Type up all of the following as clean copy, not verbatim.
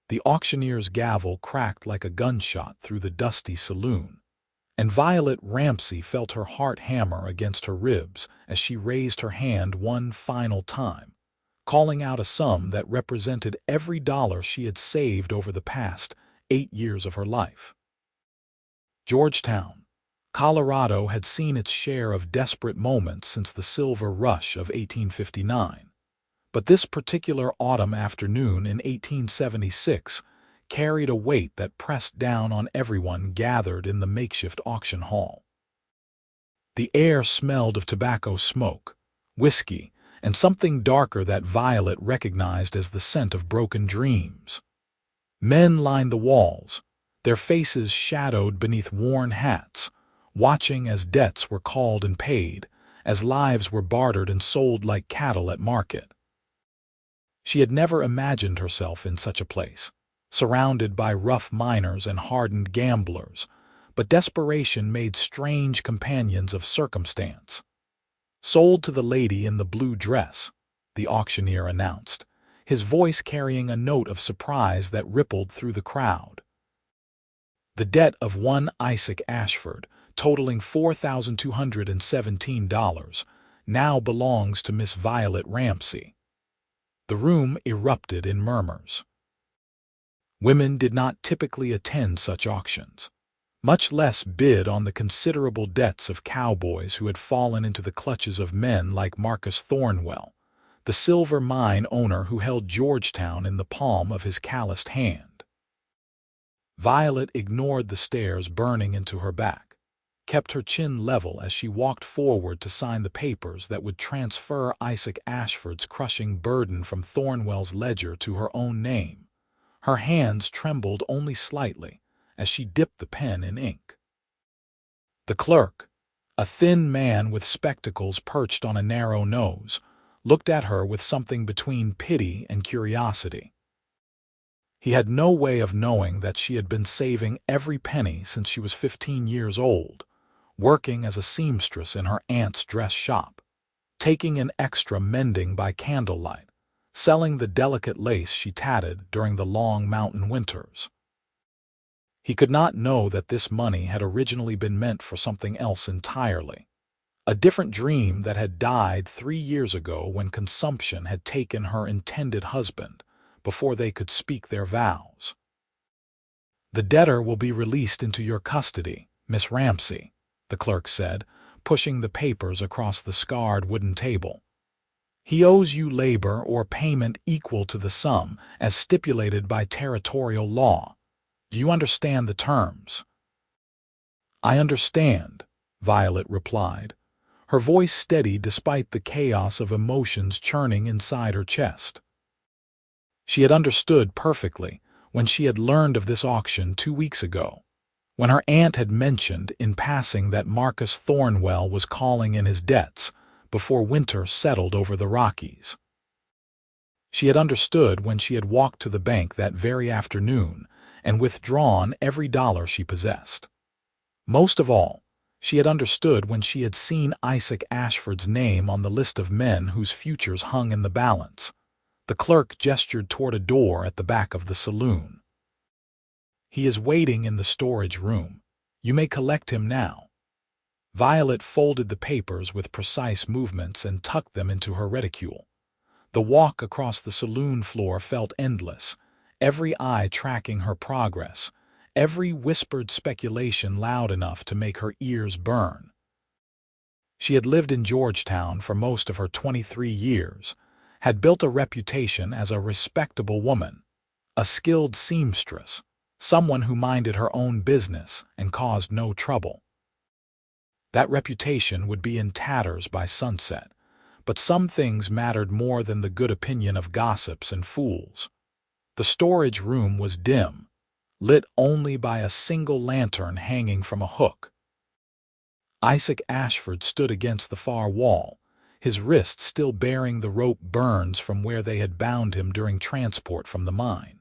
The auctioneer's gavel cracked like a gunshot through the dusty saloon, and Violet Ramsey felt her heart hammer against her ribs as she raised her hand one final time, calling out a sum that represented every dollar she had saved over the past 8 years of her life. Georgetown, Colorado had seen its share of desperate moments since the Silver Rush of 1859, but this particular autumn afternoon in 1876 carried a weight that pressed down on everyone gathered in the makeshift auction hall. The air smelled of tobacco smoke, whiskey, and something darker that Violet recognized as the scent of broken dreams. Men lined the walls, their faces shadowed beneath worn hats, watching as debts were called and paid, as lives were bartered and sold like cattle at market. She had never imagined herself in such a place, surrounded by rough miners and hardened gamblers, but desperation made strange companions of circumstance. "Sold to the lady in the blue dress," the auctioneer announced, his voice carrying a note of surprise that rippled through the crowd. The debt of one Isaac Ashford, totaling $4,217, now belongs to Miss Violet Ramsey. The room erupted in murmurs. Women did not typically attend such auctions, much less bid on the considerable debts of cowboys who had fallen into the clutches of men like Marcus Thornwell, the silver mine owner who held Georgetown in the palm of his calloused hand. Violet ignored the stares burning into her back, kept her chin level as she walked forward to sign the papers that would transfer Isaac Ashford's crushing burden from Thornwell's ledger to her own name. Her hands trembled only slightly as she dipped the pen in ink. The clerk, a thin man with spectacles perched on a narrow nose, looked at her with something between pity and curiosity. He had no way of knowing that she had been saving every penny since she was 15 years old, working as a seamstress in her aunt's dress shop, taking an extra mending by candlelight, selling the delicate lace she tatted during the long mountain winters. He could not know that this money had originally been meant for something else entirely, a different dream that had died 3 years ago when consumption had taken her intended husband before they could speak their vows. "The debtor will be released into your custody, Miss Ramsey," the clerk said, pushing the papers across the scarred wooden table. "He owes you labor or payment equal to the sum as stipulated by territorial law. Do you understand the terms?" "I understand," Violet replied, her voice steady despite the chaos of emotions churning inside her chest. She had understood perfectly when she had learned of this auction 2 weeks ago, when her aunt had mentioned in passing that Marcus Thornwell was calling in his debts before winter settled over the Rockies. She had understood when she had walked to the bank that very afternoon and withdrawn every dollar she possessed. Most of all, she had understood when she had seen Isaac Ashford's name on the list of men whose futures hung in the balance. The clerk gestured toward a door at the back of the saloon. "He is waiting in the storage room. You may collect him now." Violet folded the papers with precise movements and tucked them into her reticule. The walk across the saloon floor felt endless, every eye tracking her progress, every whispered speculation loud enough to make her ears burn. She had lived in Georgetown for most of her 23 years, had built a reputation as a respectable woman, a skilled seamstress, someone who minded her own business and caused no trouble. That reputation would be in tatters by sunset, but some things mattered more than the good opinion of gossips and fools. The storage room was dim, lit only by a single lantern hanging from a hook. Isaac Ashford stood against the far wall, his wrist still bearing the rope burns from where they had bound him during transport from the mine.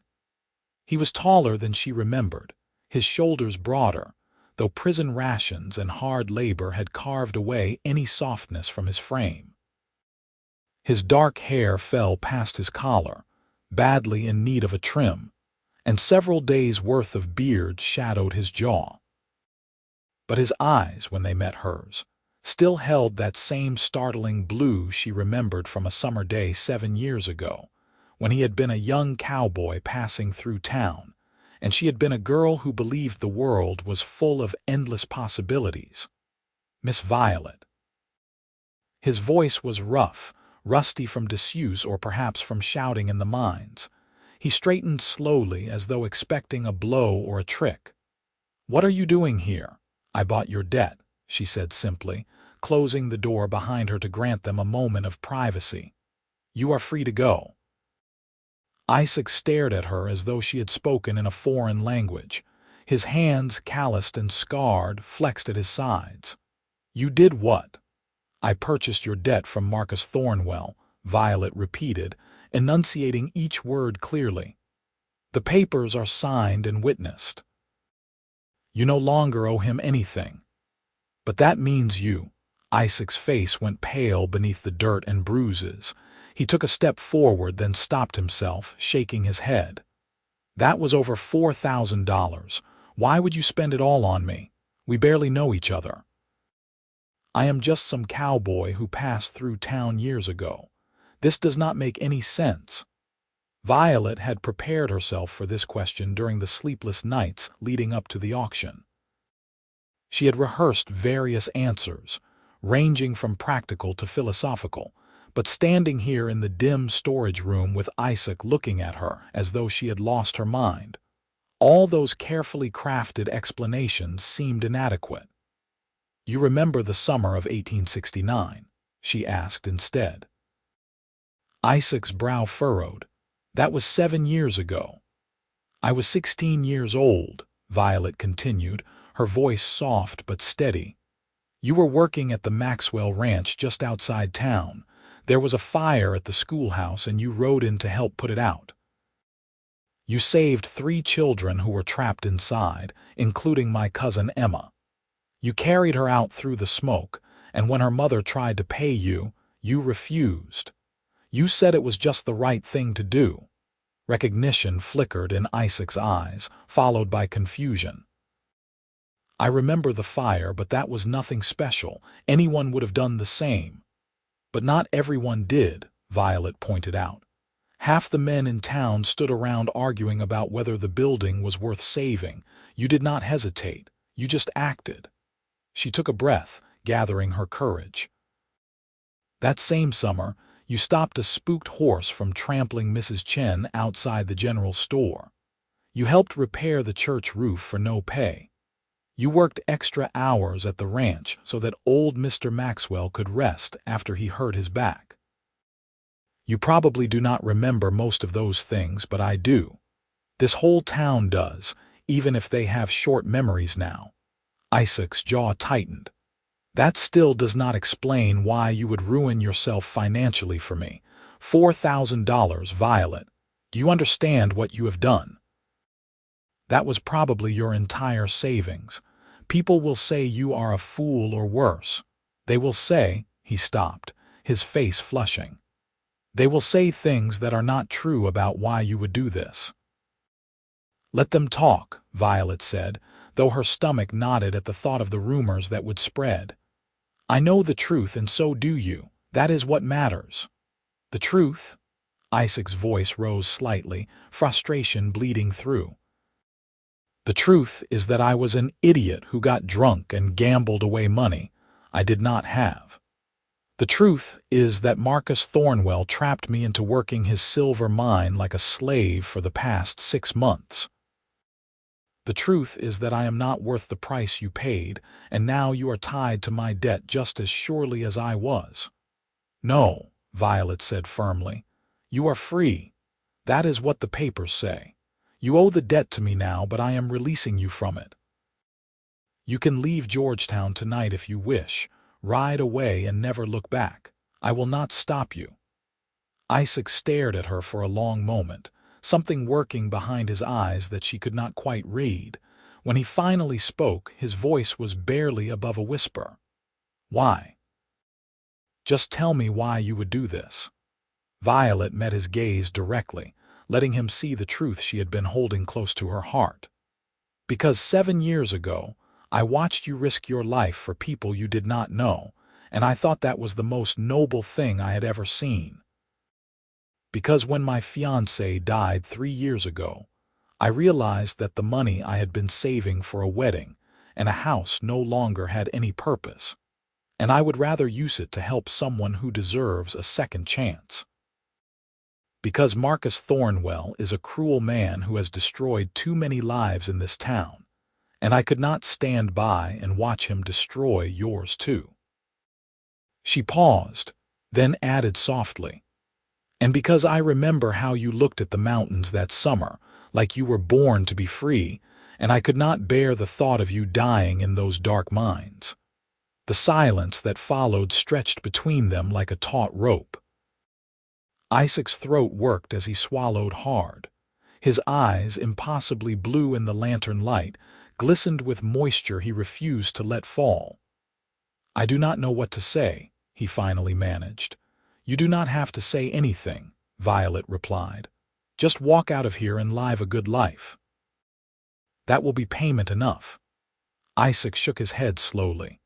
He was taller than she remembered, his shoulders broader, though prison rations and hard labor had carved away any softness from his frame. His dark hair fell past his collar, badly in need of a trim, and several days' worth of beard shadowed his jaw. But his eyes, when they met hers, still held that same startling blue she remembered from a summer day 7 years ago, when he had been a young cowboy passing through town, and she had been a girl who believed the world was full of endless possibilities. Miss Violet. His voice was rough, rusty from disuse or perhaps from shouting in the mines. He straightened slowly as though expecting a blow or a trick. "What are you doing here?" "I bought your debt," she said simply, closing the door behind her to grant them a moment of privacy. "You are free to go." Isaac stared at her as though she had spoken in a foreign language. His hands, calloused and scarred, flexed at his sides. "You did what?" "I purchased your debt from Marcus Thornwell," Violet repeated, enunciating each word clearly. "The papers are signed and witnessed. You no longer owe him anything." "But that means you—" Isaac's face went pale beneath the dirt and bruises. He took a step forward, then stopped himself, shaking his head. "That was over $4,000. Why would you spend it all on me? We barely know each other." "I am just some cowboy who passed through town years ago. This does not make any sense." Violet had prepared herself for this question during the sleepless nights leading up to the auction. She had rehearsed various answers, ranging from practical to philosophical, but standing here in the dim storage room with Isaac looking at her as though she had lost her mind, all those carefully crafted explanations seemed inadequate. "You remember the summer of 1869? She asked instead. Isaac's brow furrowed. "That was 7 years ago." "I was 16 years old," Violet continued, her voice soft but steady. "You were working at the Maxwell Ranch just outside town. There was a fire at the schoolhouse and you rode in to help put it out. You saved 3 children who were trapped inside, including my cousin Emma. You carried her out through the smoke, and when her mother tried to pay you, you refused. You said it was just the right thing to do." Recognition flickered in Isaac's eyes, followed by confusion. "I remember the fire, but that was nothing special. Anyone would have done the same." "But not everyone did," Violet pointed out. "Half the men in town stood around arguing about whether the building was worth saving. You did not hesitate. You just acted." She took a breath, gathering her courage. "That same summer, you stopped a spooked horse from trampling Mrs. Chen outside the general store. You helped repair the church roof for no pay. You worked extra hours at the ranch so that old Mr. Maxwell could rest after he hurt his back. You probably do not remember most of those things, but I do. This whole town does, even if they have short memories now." Isaac's jaw tightened. "That still does not explain why you would ruin yourself financially for me. $4,000, Violet. Do you understand what you have done?" "That was probably your entire savings. People will say you are a fool or worse. They will say—" He stopped, his face flushing. "They will say things that are not true about why you would do this." "Let them talk," Violet said, though her stomach knotted at the thought of the rumors that would spread. "I know the truth and so do you. That is what matters." "The truth?" Isaac's voice rose slightly, frustration bleeding through. "The truth is that I was an idiot who got drunk and gambled away money I did not have. The truth is that Marcus Thornwell trapped me into working his silver mine like a slave for the past 6 months. The truth is that I am not worth the price you paid, and now you are tied to my debt just as surely as I was." "No," Violet said firmly. "You are free. That is what the papers say. You owe the debt to me now, but I am releasing you from it. You can leave Georgetown tonight if you wish. Ride away and never look back. I will not stop you." Isaac stared at her for a long moment, something working behind his eyes that she could not quite read. When he finally spoke, his voice was barely above a whisper. "Why? Just tell me why you would do this." Violet met his gaze directly, letting him see the truth she had been holding close to her heart. "Because 7 years ago, I watched you risk your life for people you did not know, and I thought that was the most noble thing I had ever seen. Because when my fiancée died 3 years ago, I realized that the money I had been saving for a wedding and a house no longer had any purpose, and I would rather use it to help someone who deserves a second chance. Because Marcus Thornwell is a cruel man who has destroyed too many lives in this town, and I could not stand by and watch him destroy yours too." She paused, then added softly, "And because I remember how you looked at the mountains that summer, like you were born to be free, and I could not bear the thought of you dying in those dark mines." The silence that followed stretched between them like a taut rope. Isaac's throat worked as he swallowed hard. His eyes, impossibly blue in the lantern light, glistened with moisture he refused to let fall. "I do not know what to say," he finally managed. "You do not have to say anything," Violet replied. "Just walk out of here and live a good life. That will be payment enough." Isaac shook his head slowly.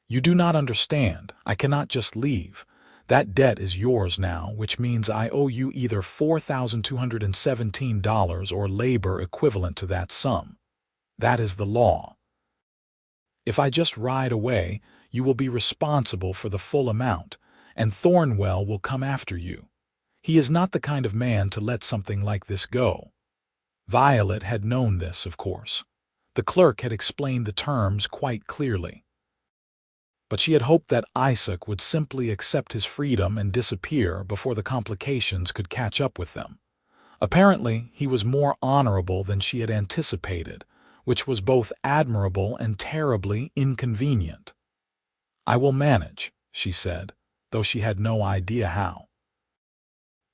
"You do not understand. I cannot just leave. That debt is yours now, which means I owe you either $4,217 or labor equivalent to that sum. That is the law. If I just ride away, you will be responsible for the full amount, and Thornwell will come after you. He is not the kind of man to let something like this go." Violet had known this, of course. The clerk had explained the terms quite clearly. But she had hoped that Isaac would simply accept his freedom and disappear before the complications could catch up with them. Apparently, he was more honorable than she had anticipated, which was both admirable and terribly inconvenient. "I will manage," she said, though she had no idea how.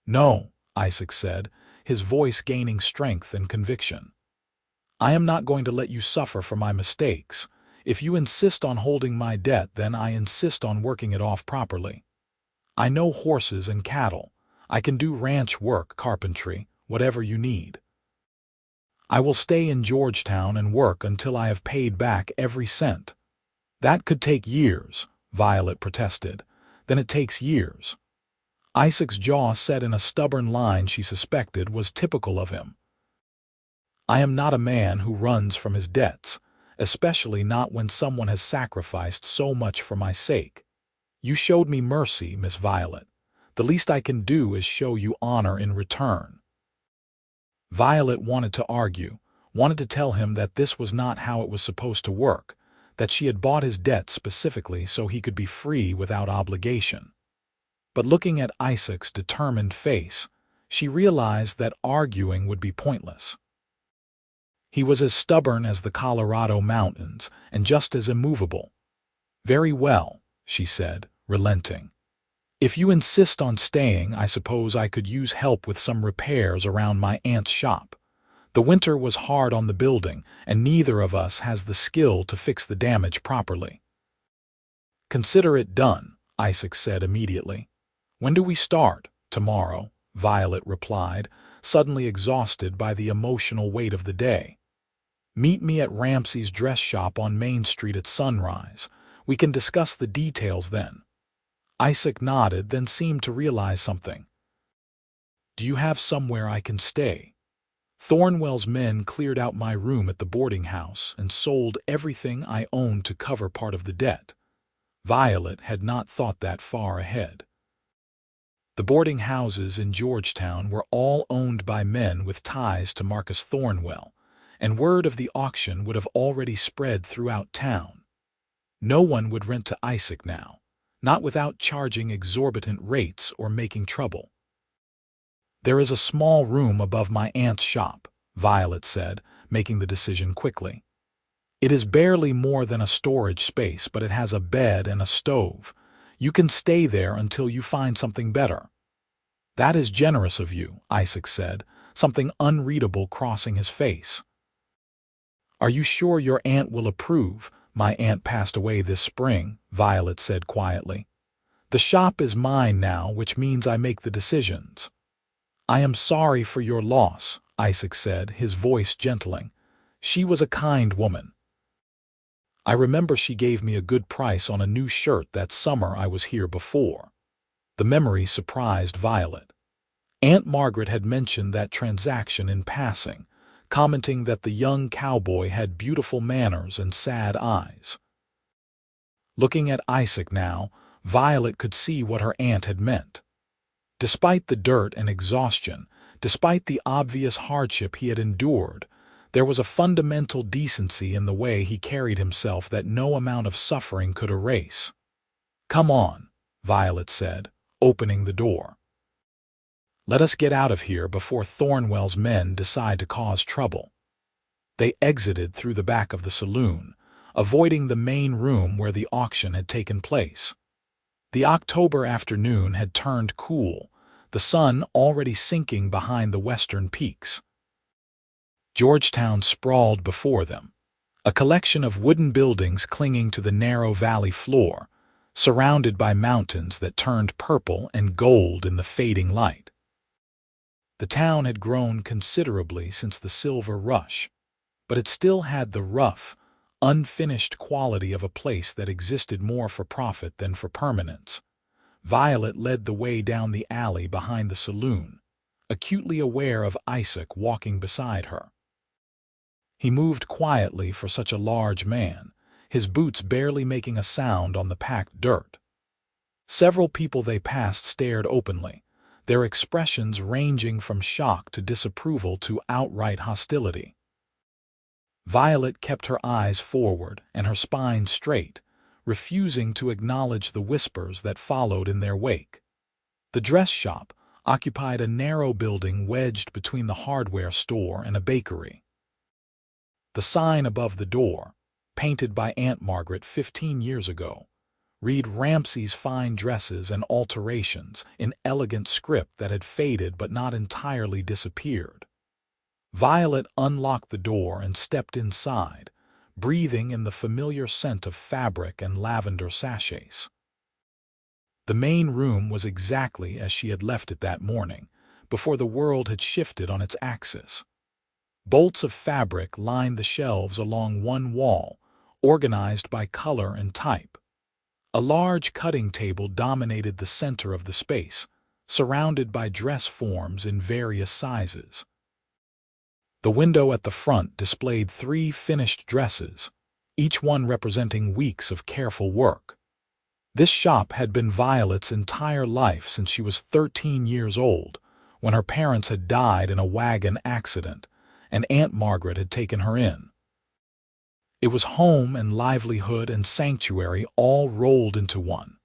"No," Isaac said, his voice gaining strength and conviction. "I am not going to let you suffer for my mistakes. If you insist on holding my debt, then I insist on working it off properly. I know horses and cattle. I can do ranch work, carpentry, whatever you need. I will stay in Georgetown and work until I have paid back every cent." "That could take years," Violet protested. "Then it takes years." Isaac's jaw set in a stubborn line she suspected was typical of him. "I am not a man who runs from his debts, especially not when someone has sacrificed so much for my sake. You showed me mercy, Miss Violet. The least I can do is show you honor in return." Violet wanted to argue, wanted to tell him that this was not how it was supposed to work, that she had bought his debt specifically so he could be free without obligation. But looking at Isaac's determined face, she realized that arguing would be pointless. He was as stubborn as the Colorado mountains and just as immovable. "Very well," she said, relenting. "If you insist on staying, I suppose I could use help with some repairs around my aunt's shop. The winter was hard on the building, and neither of us has the skill to fix the damage properly." "Consider it done," Isaac said immediately. "When do we start?" "Tomorrow," Violet replied, suddenly exhausted by the emotional weight of the day. "Meet me at Ramsey's dress shop on Main Street at sunrise. We can discuss the details then." Isaac nodded, then seemed to realize something. "Do you have somewhere I can stay? Thornwell's men cleared out my room at the boarding house and sold everything I owned to cover part of the debt." Violet had not thought that far ahead. The boarding houses in Georgetown were all owned by men with ties to Marcus Thornwell, and word of the auction would have already spread throughout town. No one would rent to Isaac now, not without charging exorbitant rates or making trouble. "There is a small room above my aunt's shop," Violet said, making the decision quickly. "It is barely more than a storage space, but it has a bed and a stove. You can stay there until you find something better." "That is generous of you," Isaac said, something unreadable crossing his face. "Are you sure your aunt will approve? My aunt passed away this spring," Violet said quietly. "The shop is mine now, which means I make the decisions." "I am sorry for your loss," Isaac said, his voice gentling. "She was a kind woman. I remember she gave me a good price on a new shirt that summer I was here before." The memory surprised Violet. Aunt Margaret had mentioned that transaction in passing, commenting that the young cowboy had beautiful manners and sad eyes. Looking at Isaac now, Violet could see what her aunt had meant. Despite the dirt and exhaustion, despite the obvious hardship he had endured, there was a fundamental decency in the way he carried himself that no amount of suffering could erase. "Come on," Violet said, opening the door. "Let us get out of here before Thornwell's men decide to cause trouble." They exited through the back of the saloon, avoiding the main room where the auction had taken place. The October afternoon had turned cool, the sun already sinking behind the western peaks. Georgetown sprawled before them, a collection of wooden buildings clinging to the narrow valley floor, surrounded by mountains that turned purple and gold in the fading light. The town had grown considerably since the Silver Rush, but it still had the rough, unfinished quality of a place that existed more for profit than for permanence. Violet led the way down the alley behind the saloon, acutely aware of Isaac walking beside her. He moved quietly for such a large man, his boots barely making a sound on the packed dirt. Several people they passed stared openly, their expressions ranging from shock to disapproval to outright hostility. Violet kept her eyes forward and her spine straight, refusing to acknowledge the whispers that followed in their wake. The dress shop occupied a narrow building wedged between the hardware store and a bakery. The sign above the door, painted by Aunt Margaret 15 years ago, read Ramsey's Fine Dresses and Alterations in elegant script that had faded but not entirely disappeared. Violet unlocked the door and stepped inside, breathing in the familiar scent of fabric and lavender sachets. The main room was exactly as she had left it that morning, before the world had shifted on its axis. Bolts of fabric lined the shelves along one wall, organized by color and type. A large cutting table dominated the center of the space, surrounded by dress forms in various sizes. The window at the front displayed 3 finished dresses, each one representing weeks of careful work. This shop had been Violet's entire life since she was 13 years old, when her parents had died in a wagon accident, and Aunt Margaret had taken her in. It was home and livelihood and sanctuary all rolled into one.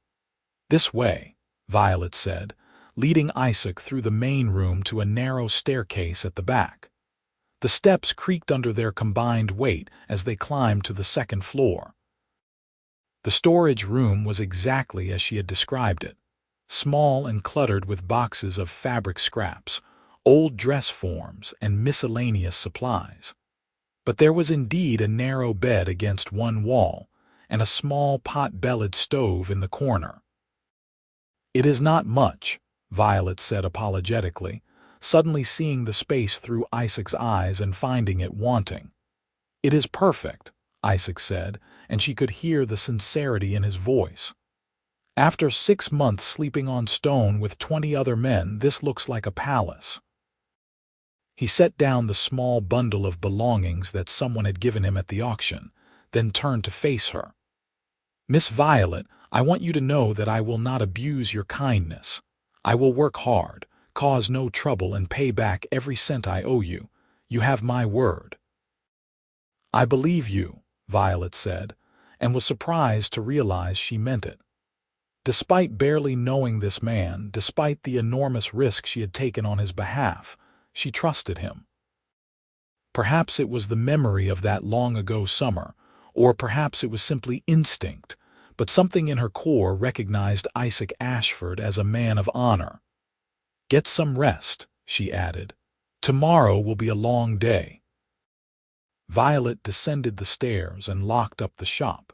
"This way," Violet said, leading Isaac through the main room to a narrow staircase at the back. The steps creaked under their combined weight as they climbed to the second floor. The storage room was exactly as she had described it, small and cluttered with boxes of fabric scraps, old dress forms, and miscellaneous supplies. But there was indeed a narrow bed against one wall, and a small pot-bellied stove in the corner. "It is not much," Violet said apologetically, suddenly seeing the space through Isaac's eyes and finding it wanting. "It is perfect," Isaac said, and she could hear the sincerity in his voice. "After 6 months sleeping on stone with 20 other men, this looks like a palace." He set down the small bundle of belongings that someone had given him at the auction, then turned to face her. "Miss Violet, I want you to know that I will not abuse your kindness. I will work hard, cause no trouble, and pay back every cent I owe you. You have my word." "I believe you," Violet said, and was surprised to realize she meant it. Despite barely knowing this man, despite the enormous risk she had taken on his behalf, she trusted him. Perhaps it was the memory of that long-ago summer, or perhaps it was simply instinct, but something in her core recognized Isaac Ashford as a man of honor. "Get some rest," she added. "Tomorrow will be a long day." Violet descended the stairs and locked up the shop,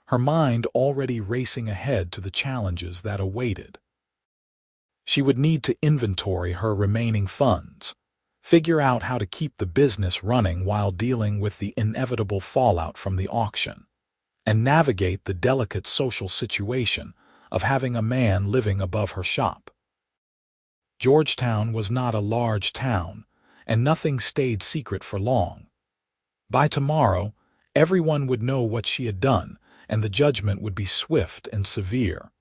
her mind already racing ahead to the challenges that awaited. She would need to inventory her remaining funds, figure out how to keep the business running while dealing with the inevitable fallout from the auction, and navigate the delicate social situation of having a man living above her shop. Georgetown was not a large town, and nothing stayed secret for long. By tomorrow, everyone would know what she had done, and the judgment would be swift and severe.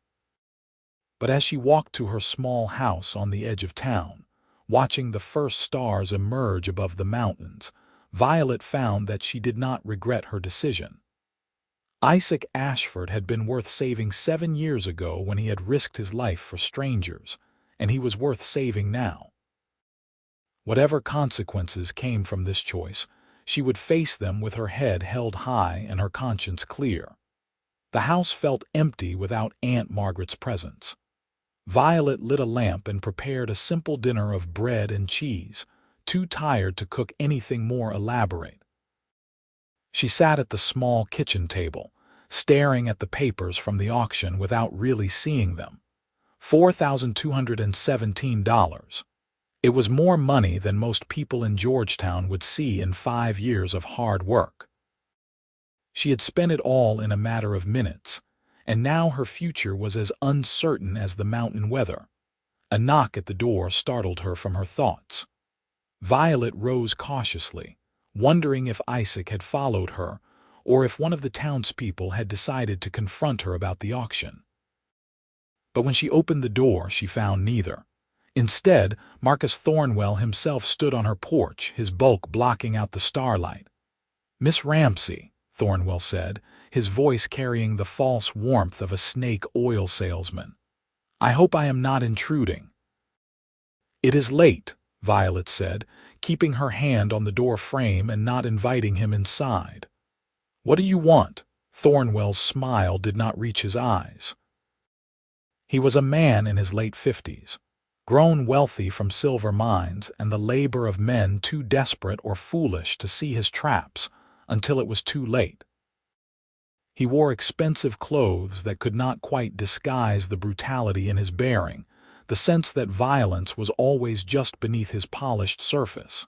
But as she walked to her small house on the edge of town, watching the first stars emerge above the mountains, Violet found that she did not regret her decision. Isaac Ashford had been worth saving 7 years ago when he had risked his life for strangers, and he was worth saving now. Whatever consequences came from this choice, she would face them with her head held high and her conscience clear. The house felt empty without Aunt Margaret's presence. Violet lit a lamp and prepared a simple dinner of bread and cheese, too tired to cook anything more elaborate. She sat at the small kitchen table, staring at the papers from the auction without really seeing them. $4,217. It was more money than most people in Georgetown would see in 5 years of hard work. She had spent it all in a matter of minutes, and now her future was as uncertain as the mountain weather. A knock at the door startled her from her thoughts. Violet rose cautiously, wondering if Isaac had followed her or if one of the townspeople had decided to confront her about the auction. But when she opened the door, she found neither. Instead, Marcus Thornwell himself stood on her porch, his bulk blocking out the starlight. "Miss Ramsey," Thornwell said, his voice carrying the false warmth of a snake oil salesman. "I hope I am not intruding." "It is late," Violet said, keeping her hand on the door frame and not inviting him inside. "What do you want?" Thornwell's smile did not reach his eyes. He was a man in his late 50s, grown wealthy from silver mines and the labor of men too desperate or foolish to see his traps until it was too late. He wore expensive clothes that could not quite disguise the brutality in his bearing, the sense that violence was always just beneath his polished surface.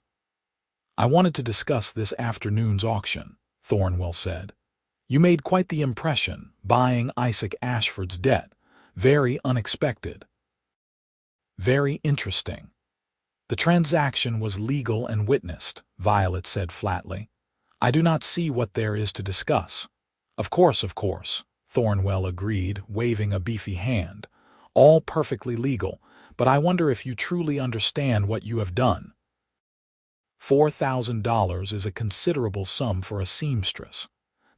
"I wanted to discuss this afternoon's auction," Thornwell said. "You made quite the impression, buying Isaac Ashford's debt. Very unexpected. Very interesting." "The transaction was legal and witnessed," Violet said flatly. "I do not see what there is to discuss." Of course," Thornwell agreed, waving a beefy hand. "All perfectly legal, but I wonder if you truly understand what you have done. $4,000 is a considerable sum for a seamstress.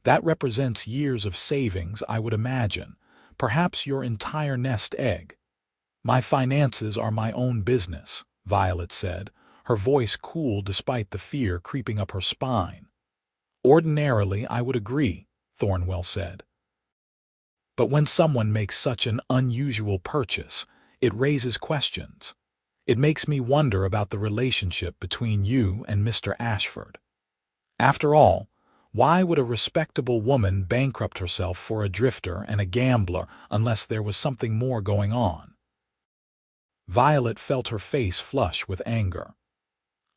That represents years of savings, I would imagine, perhaps your entire nest egg." "My finances are my own business," Violet said, her voice cool despite the fear creeping up her spine. "Ordinarily, I would agree," Thornwell said. "But when someone makes such an unusual purchase, it raises questions. It makes me wonder about the relationship between you and Mr. Ashford. After all, why would a respectable woman bankrupt herself for a drifter and a gambler unless there was something more going on?" Violet felt her face flush with anger.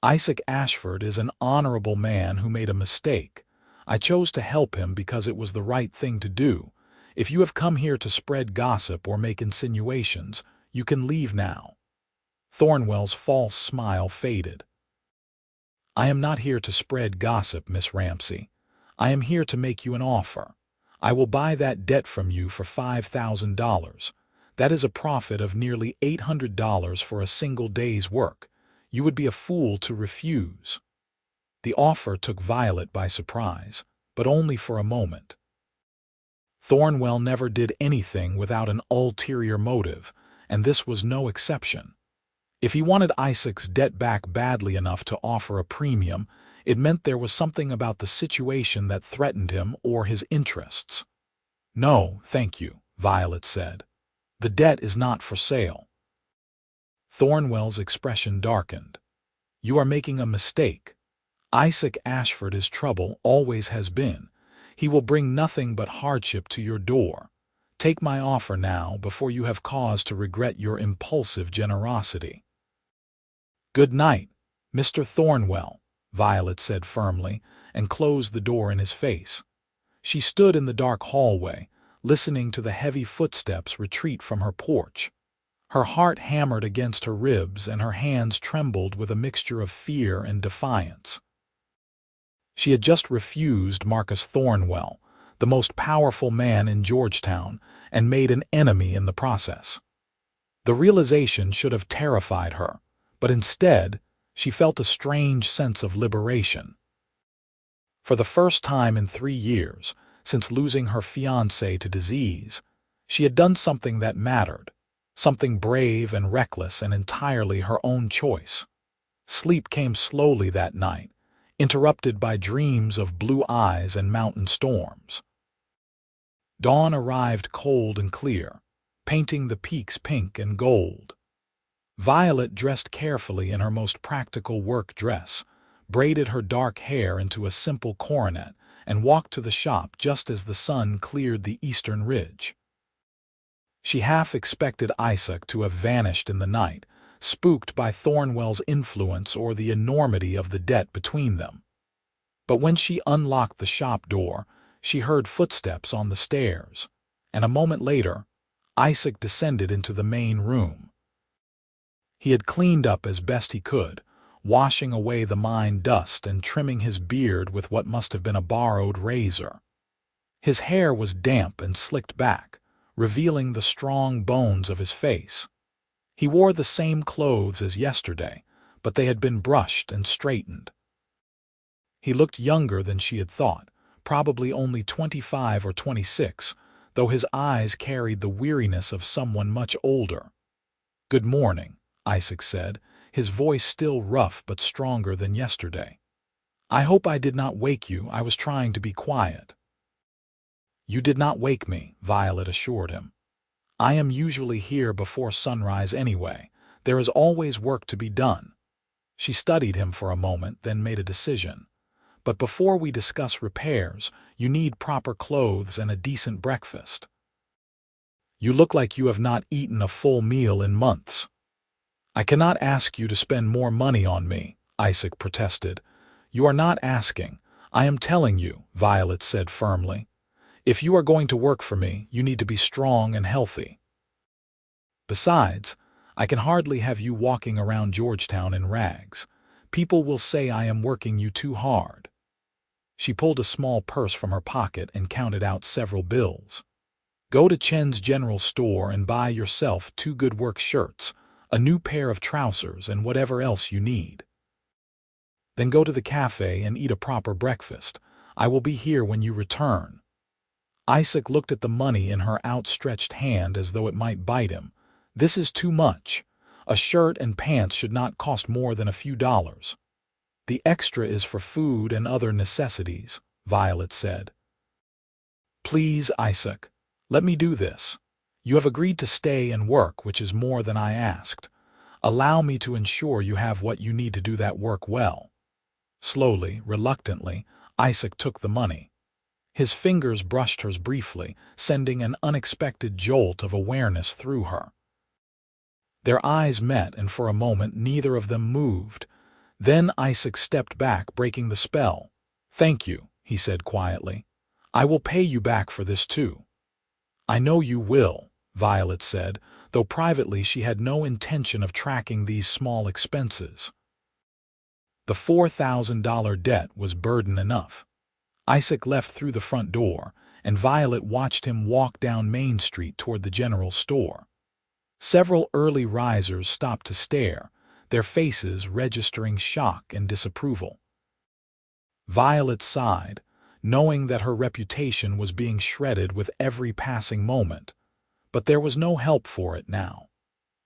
"Isaac Ashford is an honorable man who made a mistake. I chose to help him because it was the right thing to do. If you have come here to spread gossip or make insinuations, you can leave now." Thornwell's false smile faded. "I am not here to spread gossip, Miss Ramsey. I am here to make you an offer. I will buy that debt from you for $5,000. That is a profit of nearly $800 for a single day's work. You would be a fool to refuse." The offer took Violet by surprise, but only for a moment. Thornwell never did anything without an ulterior motive, and this was no exception. If he wanted Isaac's debt back badly enough to offer a premium, it meant there was something about the situation that threatened him or his interests. "No, thank you," Violet said. "The debt is not for sale." Thornwell's expression darkened. "You are making a mistake. Isaac Ashford is trouble, always has been. He will bring nothing but hardship to your door. Take my offer now before you have cause to regret your impulsive generosity." "Good night, Mr. Thornwell," Violet said firmly, and closed the door in his face. She stood in the dark hallway, listening to the heavy footsteps retreat from her porch. Her heart hammered against her ribs and her hands trembled with a mixture of fear and defiance. She had just refused Marcus Thornwell, the most powerful man in Georgetown, and made an enemy in the process. The realization should have terrified her, but instead, she felt a strange sense of liberation. For the first time in 3 years, since losing her fiancé to disease, she had done something that mattered, something brave and reckless and entirely her own choice. Sleep came slowly that night, interrupted by dreams of blue eyes and mountain storms. Dawn arrived cold and clear, painting the peaks pink and gold. Violet dressed carefully in her most practical work dress, braided her dark hair into a simple coronet, and walked to the shop just as the sun cleared the eastern ridge. She half expected Isaac to have vanished in the night, spooked by Thornwell's influence or the enormity of the debt between them. But when she unlocked the shop door, she heard footsteps on the stairs, and a moment later, Isaac descended into the main room. He had cleaned up as best he could, washing away the mine dust and trimming his beard with what must have been a borrowed razor. His hair was damp and slicked back, revealing the strong bones of his face. He wore the same clothes as yesterday, but they had been brushed and straightened. He looked younger than she had thought, probably only 25 or 26, though his eyes carried the weariness of someone much older. "Good morning," Isaac said, his voice still rough but stronger than yesterday. "I hope I did not wake you. I was trying to be quiet." "You did not wake me," Violet assured him. "I am usually here before sunrise anyway. There is always work to be done." She studied him for a moment, then made a decision. "But before we discuss repairs, you need proper clothes and a decent breakfast. You look like you have not eaten a full meal in months." "I cannot ask you to spend more money on me," Isaac protested. "You are not asking. I am telling you," Violet said firmly. "If you are going to work for me, you need to be strong and healthy. Besides, I can hardly have you walking around Georgetown in rags. People will say I am working you too hard." She pulled a small purse from her pocket and counted out several bills. "Go to Chen's general store and buy yourself 2 good work shirts, a new pair of trousers, and whatever else you need. Then go to the cafe and eat a proper breakfast. I will be here when you return." Isaac looked at the money in her outstretched hand as though it might bite him. "This is too much. A shirt and pants should not cost more than a few dollars. The extra is for food and other necessities," Violet said. "Please, Isaac, let me do this. You have agreed to stay and work, which is more than I asked. Allow me to ensure you have what you need to do that work well." Slowly, reluctantly, Isaac took the money. His fingers brushed hers briefly, sending an unexpected jolt of awareness through her. Their eyes met, and for a moment neither of them moved. Then Isaac stepped back, breaking the spell. "Thank you," he said quietly. "I will pay you back for this too." "I know you will," Violet said, though privately she had no intention of tracking these small expenses. The $4,000 debt was burden enough. Isaac left through the front door, and Violet watched him walk down Main Street toward the general store. Several early risers stopped to stare, their faces registering shock and disapproval. Violet sighed, knowing that her reputation was being shredded with every passing moment, but there was no help for it now.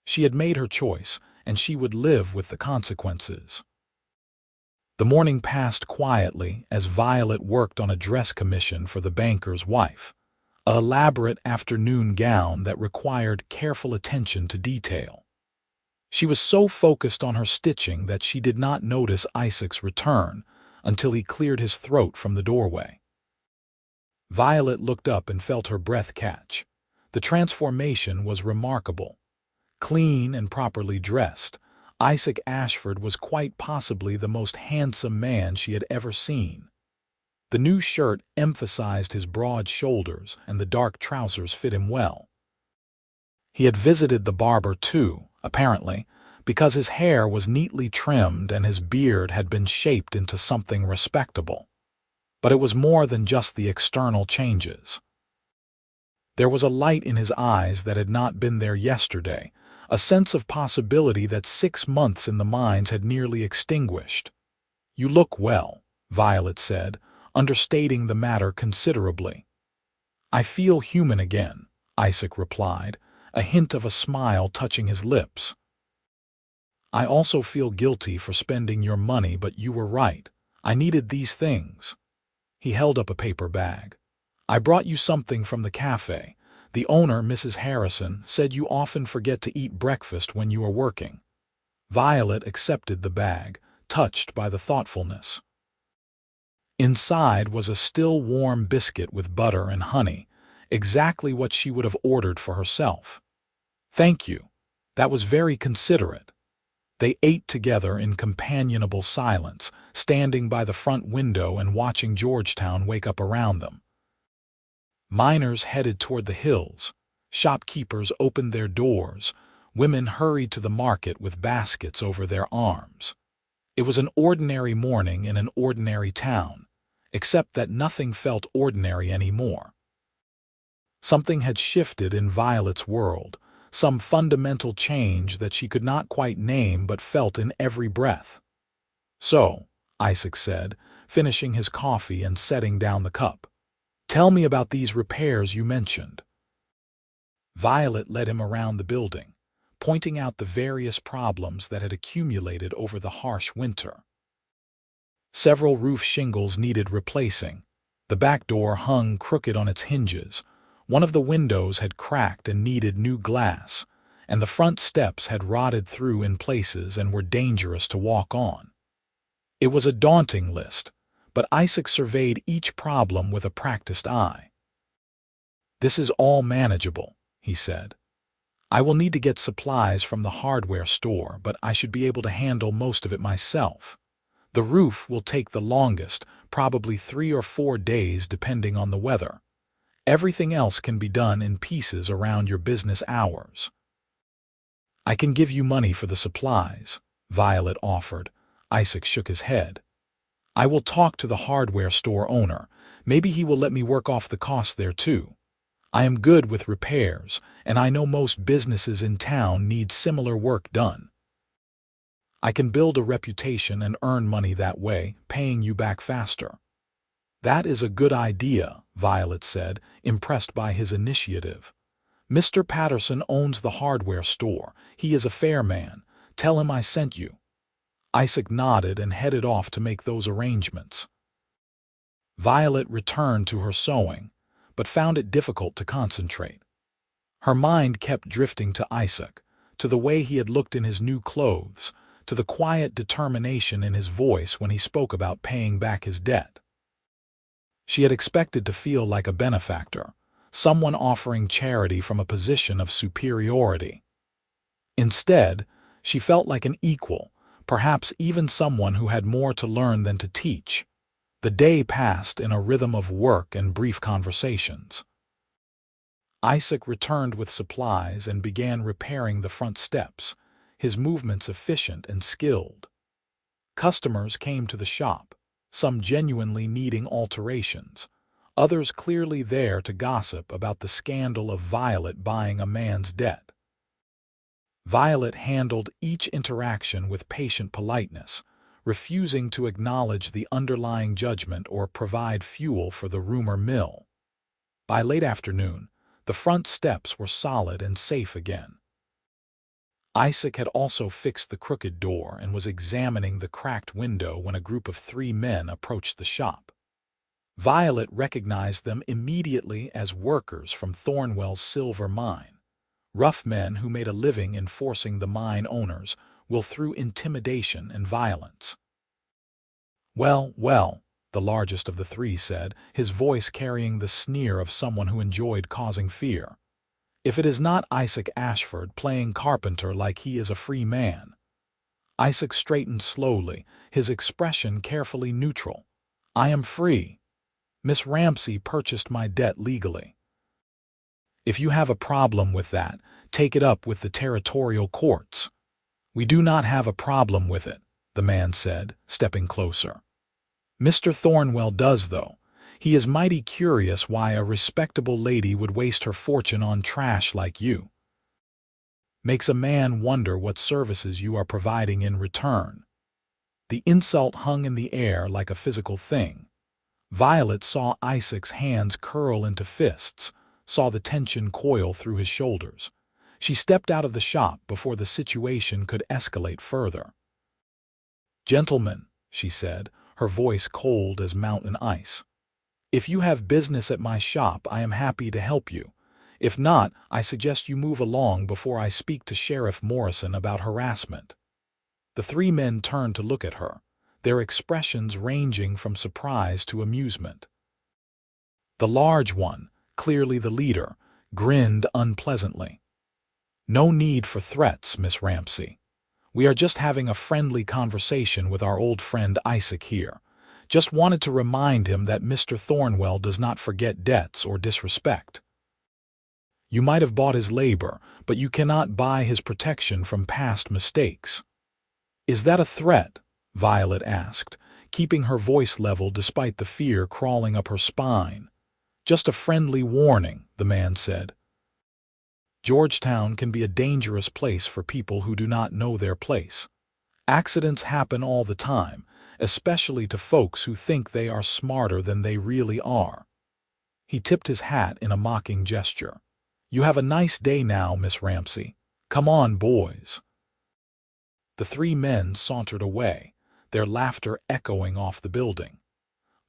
She had made her choice, and she would live with the consequences. The morning passed quietly as Violet worked on a dress commission for the banker's wife, an elaborate afternoon gown that required careful attention to detail. She was so focused on her stitching that she did not notice Isaac's return until he cleared his throat from the doorway. Violet looked up and felt her breath catch. The The transformation was remarkable. Clean and properly dressed, Isaac Ashford was quite possibly the most handsome man she had ever seen. The new shirt emphasized his broad shoulders, and the dark trousers fit him well. He had visited the barber too, apparently, because his hair was neatly trimmed and his beard had been shaped into something respectable. But it was more than just the external changes. There was a light in his eyes that had not been there yesterday, a sense of possibility that 6 months in the mines had nearly extinguished. "You look well," Violet said, understating the matter considerably. "I feel human again," Isaac replied, a hint of a smile touching his lips. "I also feel guilty for spending your money, but you were right. I needed these things." He held up a paper bag. "I brought you something from the cafe. The owner, Mrs. Harrison, said you often forget to eat breakfast when you are working." Violet accepted the bag, touched by the thoughtfulness. Inside was a still warm biscuit with butter and honey, exactly what she would have ordered for herself. "Thank you. That was very considerate." They ate together in companionable silence, standing by the front window and watching Georgetown wake up around them. Miners headed toward the hills. Shopkeepers opened their doors. Women hurried to the market with baskets over their arms. It was an ordinary morning in an ordinary town, except that nothing felt ordinary anymore. Something had shifted in Violet's world, some fundamental change that she could not quite name but felt in every breath. "So," Isaac said, finishing his coffee and setting down the cup, "tell me about these repairs you mentioned." Violet led him around the building, pointing out the various problems that had accumulated over the harsh winter. Several roof shingles needed replacing. The back door hung crooked on its hinges. One of the windows had cracked and needed new glass, and the front steps had rotted through in places and were dangerous to walk on. It was a daunting list, but Isaac surveyed each problem with a practiced eye. "This is all manageable," he said. "I will need to get supplies from the hardware store, but I should be able to handle most of it myself. The roof will take the longest, probably 3 or 4 days depending on the weather. Everything else can be done in pieces around your business hours." "I can give you money for the supplies," Violet offered. Isaac shook his head. "I will talk to the hardware store owner. Maybe he will let me work off the cost there too. I am good with repairs, and I know most businesses in town need similar work done. I can build a reputation and earn money that way, paying you back faster." "That is a good idea," Violet said, impressed by his initiative. "Mr. Patterson owns the hardware store. He is a fair man. Tell him I sent you." Isaac nodded and headed off to make those arrangements. Violet returned to her sewing, but found it difficult to concentrate. Her mind kept drifting to Isaac, to the way he had looked in his new clothes, to the quiet determination in his voice when he spoke about paying back his debt. She had expected to feel like a benefactor, someone offering charity from a position of superiority. Instead, she felt like an equal, perhaps even someone who had more to learn than to teach. The day passed in a rhythm of work and brief conversations. Isaac returned with supplies and began repairing the front steps, his movements efficient and skilled. Customers came to the shop, some genuinely needing alterations, others clearly there to gossip about the scandal of Violet buying a man's debt. Violet handled each interaction with patient politeness, refusing to acknowledge the underlying judgment or provide fuel for the rumor mill. By late afternoon, the front steps were solid and safe again. Isaac had also fixed the crooked door and was examining the cracked window when a group of 3 men approached the shop. Violet recognized them immediately as workers from Thornwell's silver mine, rough men who made a living in forcing the mine owners' will through intimidation and violence. "Well, well," the largest of the 3 said, his voice carrying the sneer of someone who enjoyed causing fear. if it is not Isaac Ashford playing carpenter like he is a free man. Isaac straightened slowly, his expression carefully neutral. I am free. Miss Ramsey purchased my debt legally. If you have a problem with that, take it up with the territorial courts. We do not have a problem with it, the man said, stepping closer. Mr. Thornwell does, though. He is mighty curious why a respectable lady would waste her fortune on trash like you. Makes a man wonder what services you are providing in return. The insult hung in the air like a physical thing. Violet saw Isaac's hands curl into fists, saw the tension coil through his shoulders. She stepped out of the shop before the situation could escalate further. Gentlemen, she said, her voice cold as mountain ice. If you have business at my shop, I am happy to help you. If not, I suggest you move along before I speak to Sheriff Morrison about harassment. The three men turned to look at her, their expressions ranging from surprise to amusement. The large one, clearly the leader, grinned unpleasantly. No need for threats, Miss Ramsey. We are just having a friendly conversation with our old friend Isaac here. Just wanted to remind him that Mr. Thornwell does not forget debts or disrespect. You might have bought his labor, but you cannot buy his protection from past mistakes. Is that a threat? Violet asked, keeping her voice level despite the fear crawling up her spine. Just a friendly warning, the man said. Georgetown can be a dangerous place for people who do not know their place. Accidents happen all the time, especially to folks who think they are smarter than they really are. He tipped his hat in a mocking gesture. You have a nice day now, Miss Ramsey. Come on, boys. The three men sauntered away, their laughter echoing off the building.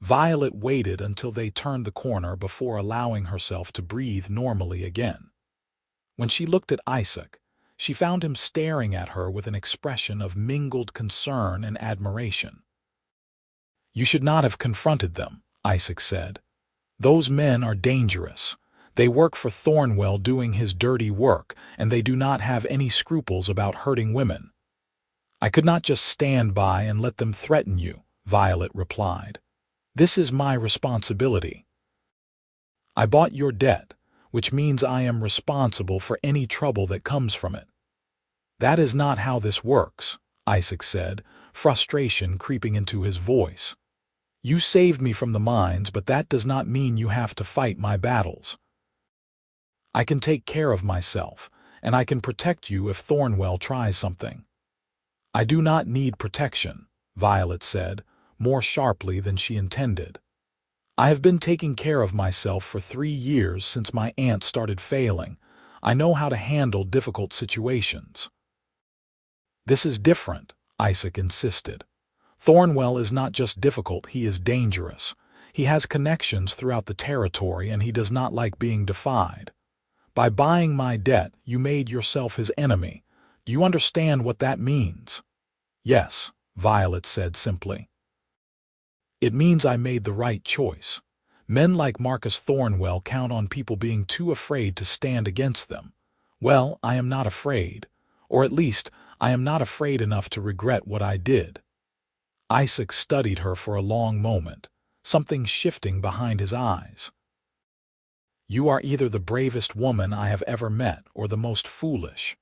Violet waited until they turned the corner before allowing herself to breathe normally again. When she looked at Isaac, she found him staring at her with an expression of mingled concern and admiration. You should not have confronted them, Isaac said. Those men are dangerous. They work for Thornwell doing his dirty work, and they do not have any scruples about hurting women. I could not just stand by and let them threaten you, Violet replied. This is my responsibility. I bought your debt, which means I am responsible for any trouble that comes from it. That is not how this works, Isaac said, frustration creeping into his voice. You saved me from the mines, but that does not mean you have to fight my battles. I can take care of myself, and I can protect you if Thornwell tries something. I do not need protection, Violet said, more sharply than she intended. I have been taking care of myself for 3 years since my aunt started failing. I know how to handle difficult situations. This is different, Isaac insisted. Thornwell is not just difficult, he is dangerous. He has connections throughout the territory and he does not like being defied. By buying my debt, you made yourself his enemy. Do you understand what that means? Yes, Violet said simply. It means I made the right choice. Men like Marcus Thornwell count on people being too afraid to stand against them. Well, I am not afraid. Or at least, I am not afraid enough to regret what I did. Isaac studied her for a long moment, something shifting behind his eyes. You are either the bravest woman I have ever met or the most foolish.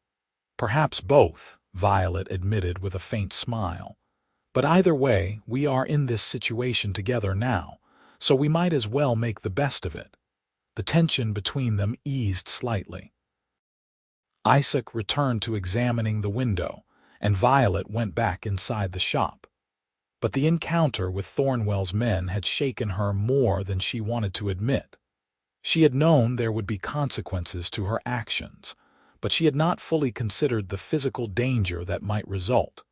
Perhaps both, Violet admitted with a faint smile. But either way, we are in this situation together now, so we might as well make the best of it. The tension between them eased slightly. Isaac returned to examining the window, and Violet went back inside the shop. But the encounter with Thornwell's men had shaken her more than she wanted to admit. She had known there would be consequences to her actions, but she had not fully considered the physical danger that might result.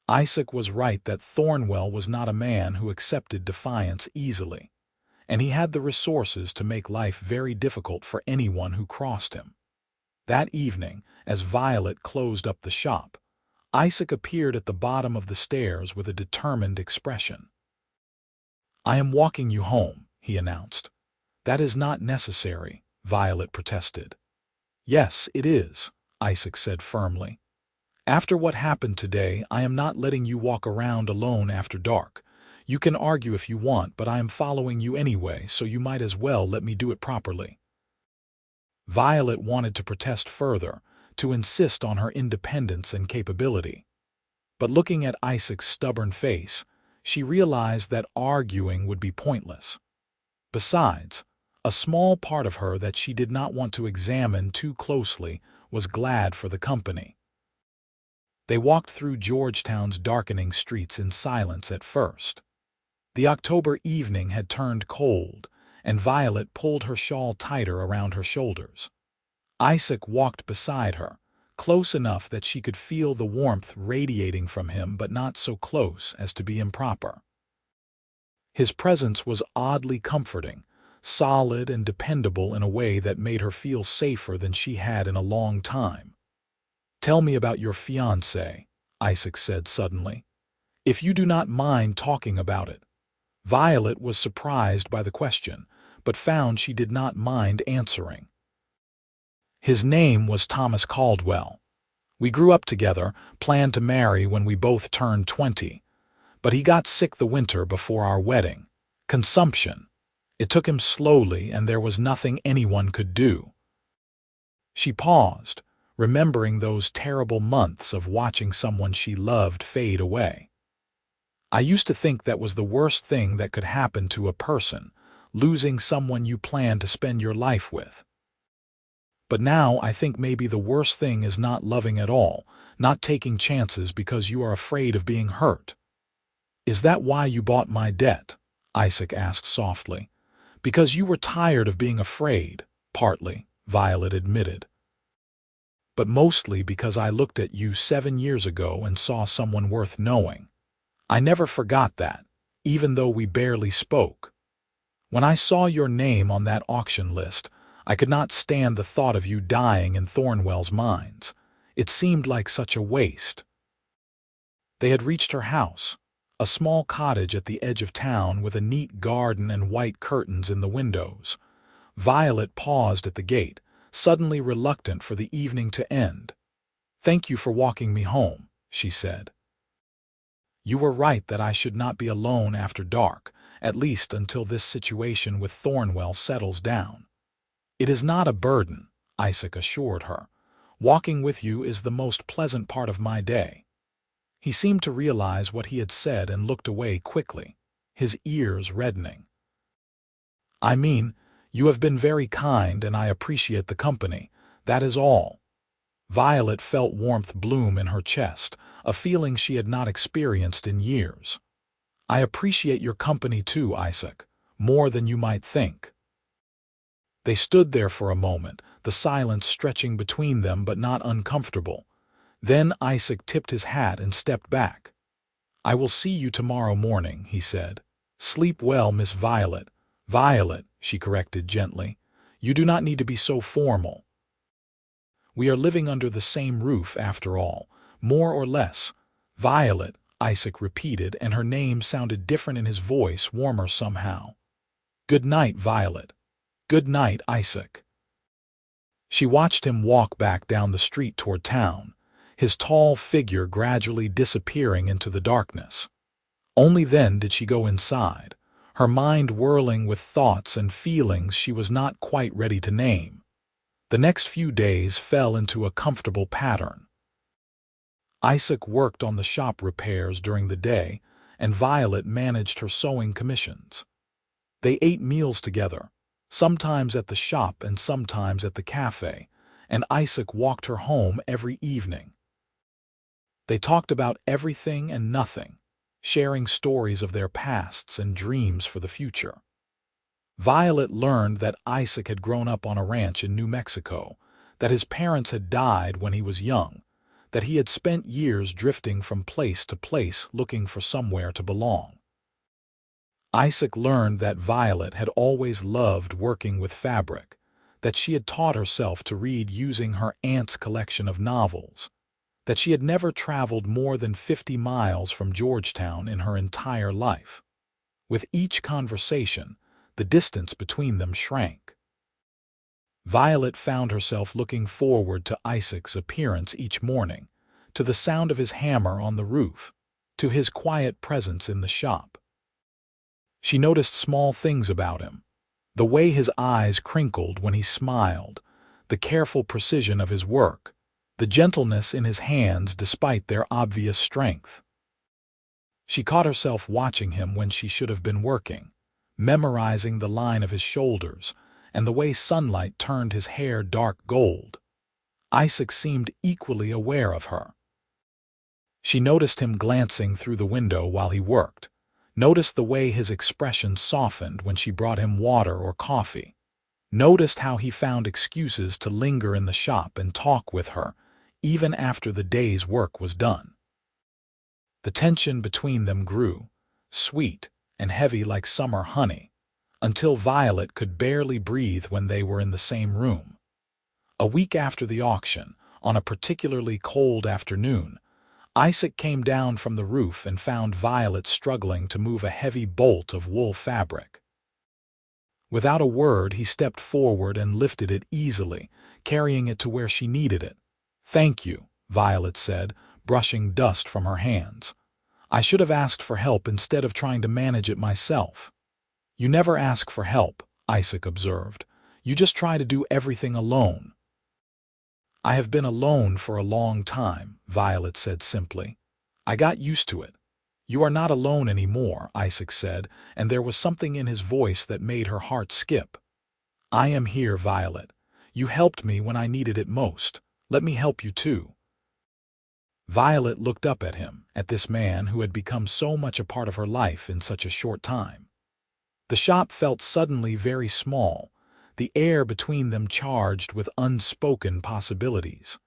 Isaac was right that Thornwell was not a man who accepted defiance easily, and he had the resources to make life very difficult for anyone who crossed him. That evening, as Violet closed up the shop, Isaac appeared at the bottom of the stairs with a determined expression. I am walking you home, he announced. That is not necessary, Violet protested. Yes, it is, Isaac said firmly. After what happened today, I am not letting you walk around alone after dark. You can argue if you want, but I am following you anyway, so you might as well let me do it properly. Violet wanted to protest further, to insist on her independence and capability. But looking at Isaac's stubborn face, she realized that arguing would be pointless. Besides, a small part of her that she did not want to examine too closely was glad for the company. They walked through Georgetown's darkening streets in silence at first. The October evening had turned cold, and Violet pulled her shawl tighter around her shoulders. Isaac walked beside her, close enough that she could feel the warmth radiating from him, but not so close as to be improper. His presence was oddly comforting, solid and dependable in a way that made her feel safer than she had in a long time. "Tell me about your fiancé," Isaac said suddenly. "If you do not mind talking about it." Violet was surprised by the question, but found she did not mind answering. "His name was Thomas Caldwell. We grew up together, planned to marry when we both turned 20. But he got sick the winter before our wedding. Consumption. It took him slowly, and there was nothing anyone could do." She paused, remembering those terrible months of watching someone she loved fade away. "I used to think that was the worst thing that could happen to a person, losing someone you plan to spend your life with. But now I think maybe the worst thing is not loving at all, not taking chances because you are afraid of being hurt." "Is that why you bought my debt?" Isaac asked softly. "Because you were tired of being afraid." "Partly," Violet admitted. "But mostly because I looked at you 7 years ago and saw someone worth knowing. I never forgot that, even though we barely spoke. When I saw your name on that auction list, I could not stand the thought of you dying in Thornwell's mines. It seemed like such a waste." They had reached her house, a small cottage at the edge of town with a neat garden and white curtains in the windows. Violet paused at the gate, suddenly reluctant for the evening to end. "Thank you for walking me home," she said. "You were right that I should not be alone after dark, at least until this situation with Thornwell settles down." "It is not a burden," Isaac assured her. "Walking with you is the most pleasant part of my day." He seemed to realize what he had said and looked away quickly, his ears reddening. "I mean, you have been very kind and I appreciate the company. That is all." Violet felt warmth bloom in her chest, a feeling she had not experienced in years. "I appreciate your company too, Isaac, more than you might think." They stood there for a moment, the silence stretching between them but not uncomfortable. Then Isaac tipped his hat and stepped back. "I will see you tomorrow morning," he said. "Sleep well, Miss Violet." "Violet," she corrected gently. "You do not need to be so formal. We are living under the same roof, after all, more or less." "Violet," Isaac repeated, and her name sounded different in his voice, warmer somehow. "Good night, Violet." "Good night, Isaac." She watched him walk back down the street toward town, his tall figure gradually disappearing into the darkness. Only then did she go inside, her mind whirling with thoughts and feelings she was not quite ready to name. The next few days fell into a comfortable pattern. Isaac worked on the shop repairs during the day, and Violet managed her sewing commissions. They ate meals together, sometimes at the shop and sometimes at the cafe, and Isaac walked her home every evening. They talked about everything and nothing, sharing stories of their pasts and dreams for the future. Violet learned that Isaac had grown up on a ranch in New Mexico, that his parents had died when he was young, that he had spent years drifting from place to place looking for somewhere to belong. Isaac learned that Violet had always loved working with fabric, that she had taught herself to read using her aunt's collection of novels, that she had never traveled more than 50 miles from Georgetown in her entire life. With each conversation, the distance between them shrank. Violet found herself looking forward to Isaac's appearance each morning, to the sound of his hammer on the roof, to his quiet presence in the shop. She noticed small things about him: the way his eyes crinkled when he smiled, the careful precision of his work, the gentleness in his hands despite their obvious strength. She caught herself watching him when she should have been working, memorizing the line of his shoulders and the way sunlight turned his hair dark gold. Isaac seemed equally aware of her. She noticed him glancing through the window while he worked, noticed the way his expression softened when she brought him water or coffee, noticed how he found excuses to linger in the shop and talk with her, even after the day's work was done. The tension between them grew, sweet and heavy like summer honey, until Violet could barely breathe when they were in the same room. A week after the auction, on a particularly cold afternoon, Isaac came down from the roof and found Violet struggling to move a heavy bolt of wool fabric. Without a word, he stepped forward and lifted it easily, carrying it to where she needed it. "Thank you," Violet said, brushing dust from her hands. "I should have asked for help instead of trying to manage it myself." "You never ask for help," Isaac observed. "You just try to do everything alone." "I have been alone for a long time," Violet said simply. "I got used to it." "You are not alone anymore," Isaac said, and there was something in his voice that made her heart skip. "I am here, Violet. You helped me when I needed it most. Let me help you too." Violet looked up at him, at this man who had become so much a part of her life in such a short time. The shop felt suddenly very small, the air between them charged with unspoken possibilities.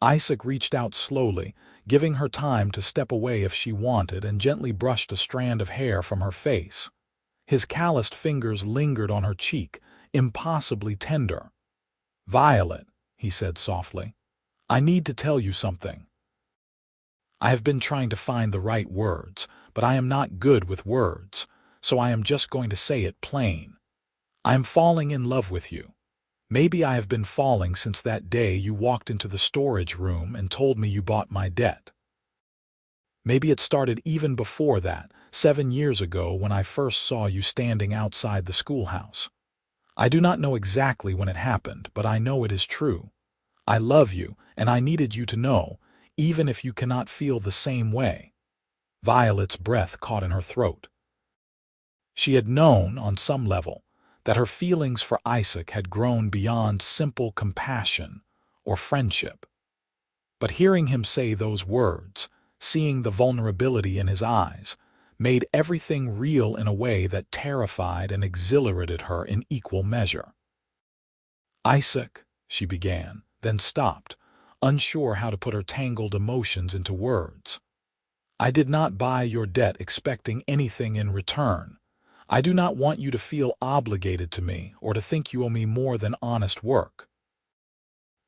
Isaac reached out slowly, giving her time to step away if she wanted, and gently brushed a strand of hair from her face. His calloused fingers lingered on her cheek, impossibly tender. "Violet," he said softly, "I need to tell you something. I have been trying to find the right words, but I am not good with words, so I am just going to say it plain. I am falling in love with you. Maybe I have been falling since that day you walked into the storage room and told me you bought my debt. Maybe it started even before that, 7 years ago when I first saw you standing outside the schoolhouse. I do not know exactly when it happened, but I know it is true. I love you, and I needed you to know, even if you cannot feel the same way." Violet's breath caught in her throat. She had known, on some level, that her feelings for Isaac had grown beyond simple compassion or friendship. But hearing him say those words, seeing the vulnerability in his eyes, made everything real in a way that terrified and exhilarated her in equal measure. "Isaac," she began, then stopped, unsure how to put her tangled emotions into words. "I did not buy your debt expecting anything in return. I do not want you to feel obligated to me or to think you owe me more than honest work."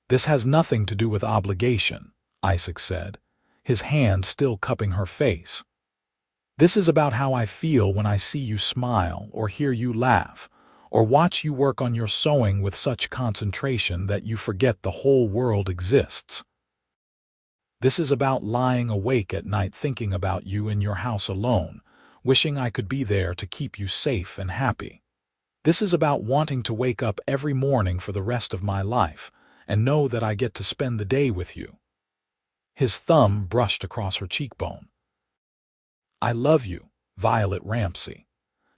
"This has nothing to do with obligation," Isaac said, his hand still cupping her face. "This is about how I feel when I see you smile or hear you laugh, or watch you work on your sewing with such concentration that you forget the whole world exists. This is about lying awake at night thinking about you in your house alone, wishing I could be there to keep you safe and happy. This is about wanting to wake up every morning for the rest of my life and know that I get to spend the day with you." His thumb brushed across her cheekbone. "I love you, Violet Ramsey.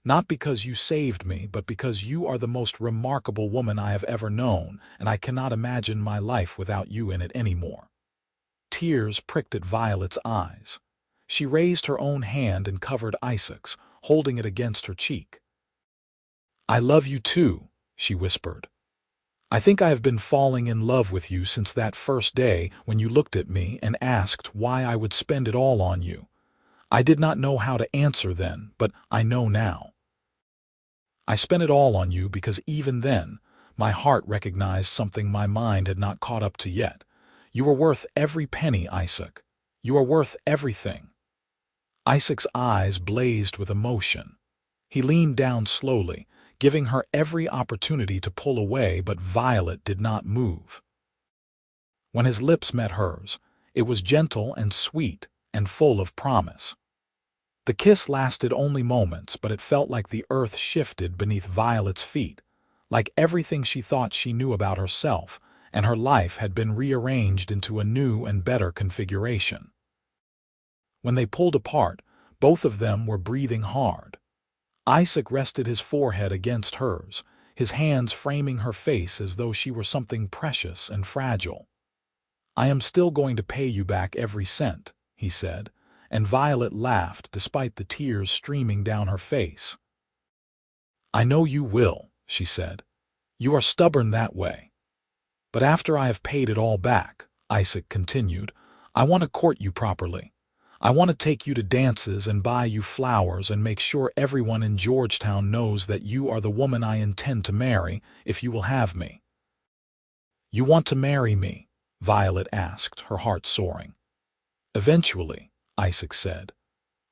Not because you saved me, but because you are the most remarkable woman I have ever known, and I cannot imagine my life without you in it anymore." Tears pricked at Violet's eyes. She raised her own hand and covered Isaac's, holding it against her cheek. "I love you too," she whispered. "I think I have been falling in love with you since that first day when you looked at me and asked why I would spend it all on you. I did not know how to answer then, but I know now. I spent it all on you because even then, my heart recognized something my mind had not caught up to yet. You are worth every penny, Isaac. You are worth everything." Isaac's eyes blazed with emotion. He leaned down slowly, giving her every opportunity to pull away, but Violet did not move. When his lips met hers, it was gentle and sweet and full of promise. The kiss lasted only moments, but it felt like the earth shifted beneath Violet's feet, like everything she thought she knew about herself and her life had been rearranged into a new and better configuration. When they pulled apart, both of them were breathing hard. Isaac rested his forehead against hers, his hands framing her face as though she were something precious and fragile. "I am still going to pay you back every cent," he said, and Violet laughed despite the tears streaming down her face. "I know you will," she said. "You are stubborn that way. But after I have paid it all back," Isaac continued, "I want to court you properly. I want to take you to dances and buy you flowers and make sure everyone in Georgetown knows that you are the woman I intend to marry if you will have me." "You want to marry me?" Violet asked, her heart soaring. "Eventually," Isaac said.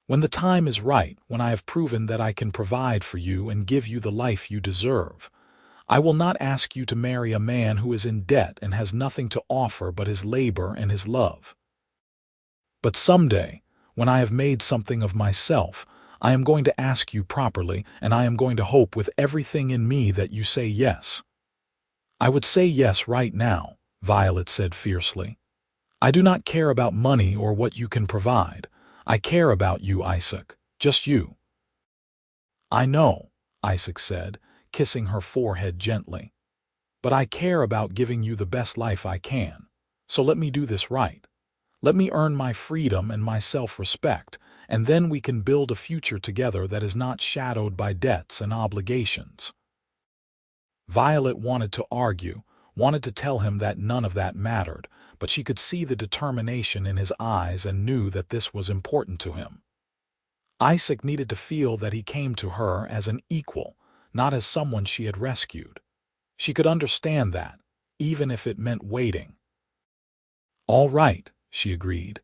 "When the time is right, when I have proven that I can provide for you and give you the life you deserve. I will not ask you to marry a man who is in debt and has nothing to offer but his labor and his love. But someday, when I have made something of myself, I am going to ask you properly, and I am going to hope with everything in me that you say yes." "I would say yes right now," Violet said fiercely. "I do not care about money or what you can provide. I care about you, Isaac, just you." "I know," Isaac said, kissing her forehead gently. "But I care about giving you the best life I can. So let me do this right. Let me earn my freedom and my self-respect, and then we can build a future together that is not shadowed by debts and obligations." Violet wanted to argue, wanted to tell him that none of that mattered, but she could see the determination in his eyes and knew that this was important to him. Isaac needed to feel that he came to her as an equal, not as someone she had rescued. She could understand that, even if it meant waiting. "All right," she agreed,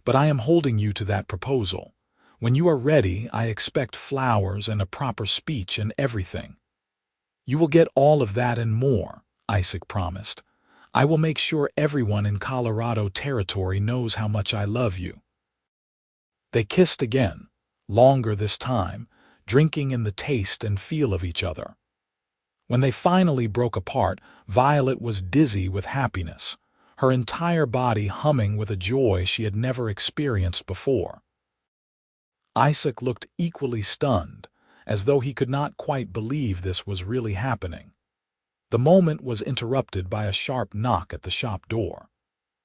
"but I am holding you to that proposal. When you are ready, I expect flowers and a proper speech and everything." "You will get all of that and more," Isaac promised. "I will make sure everyone in Colorado Territory knows how much I love you." They kissed again, longer this time, drinking in the taste and feel of each other. When they finally broke apart, Violet was dizzy with happiness, her entire body humming with a joy she had never experienced before. Isaac looked equally stunned, as though he could not quite believe this was really happening. The moment was interrupted by a sharp knock at the shop door.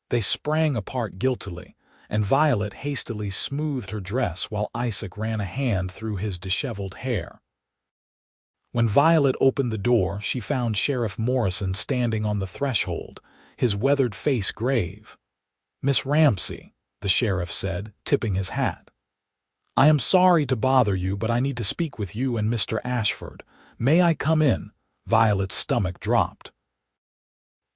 They sprang apart guiltily, and Violet hastily smoothed her dress while Isaac ran a hand through his disheveled hair. When Violet opened the door, she found Sheriff Morrison standing on the threshold, his weathered face grave. "Miss Ramsey," the sheriff said, tipping his hat. "I am sorry to bother you, but I need to speak with you and Mr. Ashford. May I come in?" Violet's stomach dropped.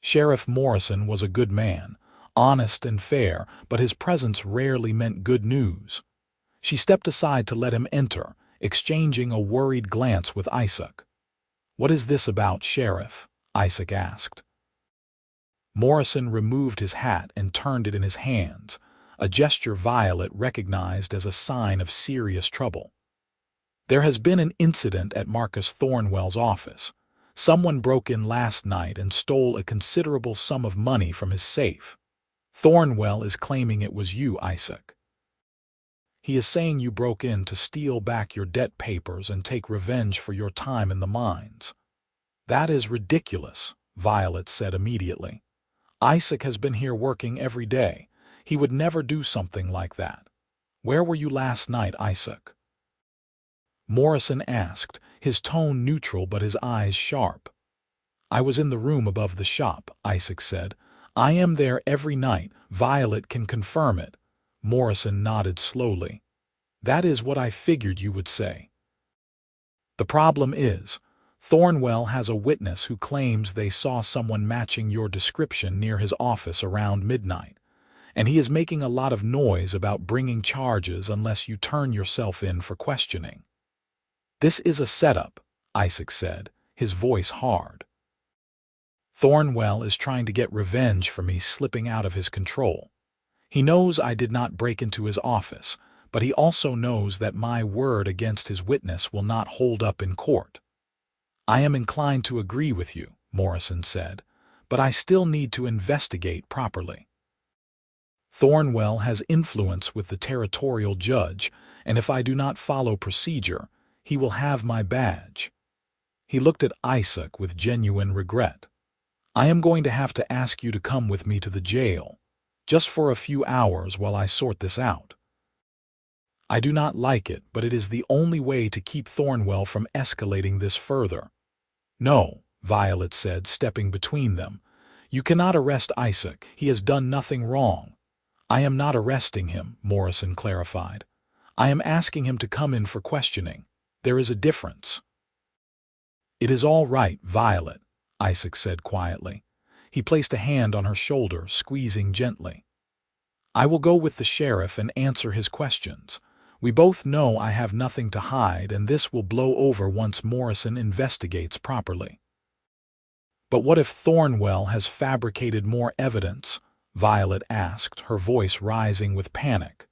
Sheriff Morrison was a good man, honest and fair, but his presence rarely meant good news. She stepped aside to let him enter, exchanging a worried glance with Isaac. "What is this about, Sheriff?" Isaac asked. Morrison removed his hat and turned it in his hands, a gesture Violet recognized as a sign of serious trouble. "There has been an incident at Marcus Thornwell's office. Someone broke in last night and stole a considerable sum of money from his safe. Thornwell is claiming it was you, Isaac. He is saying you broke in to steal back your debt papers and take revenge for your time in the mines." "That is ridiculous," Violet said immediately. "Isaac has been here working every day. He would never do something like that. Where were you last night, Isaac?" Morrison asked, his tone neutral but his eyes sharp. "I was in the room above the shop," Isaac said. "I am there every night. Violet can confirm it." Morrison nodded slowly. "That is what I figured you would say. The problem is, Thornwell has a witness who claims they saw someone matching your description near his office around midnight, and he is making a lot of noise about bringing charges unless you turn yourself in for questioning. This is a setup," Isaac said, his voice hard. Thornwell is trying to get revenge for me slipping out of his control. He knows I did not break into his office, but he also knows that my word against his witness will not hold up in court. I am inclined to agree with you, Morrison said, but I still need to investigate properly. Thornwell has influence with the territorial judge, and if I do not follow procedure, he will have my badge. He looked at Isaac with genuine regret. I am going to have to ask you to come with me to the jail, just for a few hours while I sort this out. I do not like it, but it is the only way to keep Thornwell from escalating this further. No, Violet said, stepping between them. You cannot arrest Isaac. He has done nothing wrong. I am not arresting him, Morrison clarified. I am asking him to come in for questioning. There is a difference. It is all right, Violet, Isaac said quietly. He placed a hand on her shoulder, squeezing gently. I will go with the sheriff and answer his questions. We both know I have nothing to hide, and this will blow over once Morrison investigates properly. But what if Thornwell has fabricated more evidence? Violet asked, her voice rising with panic.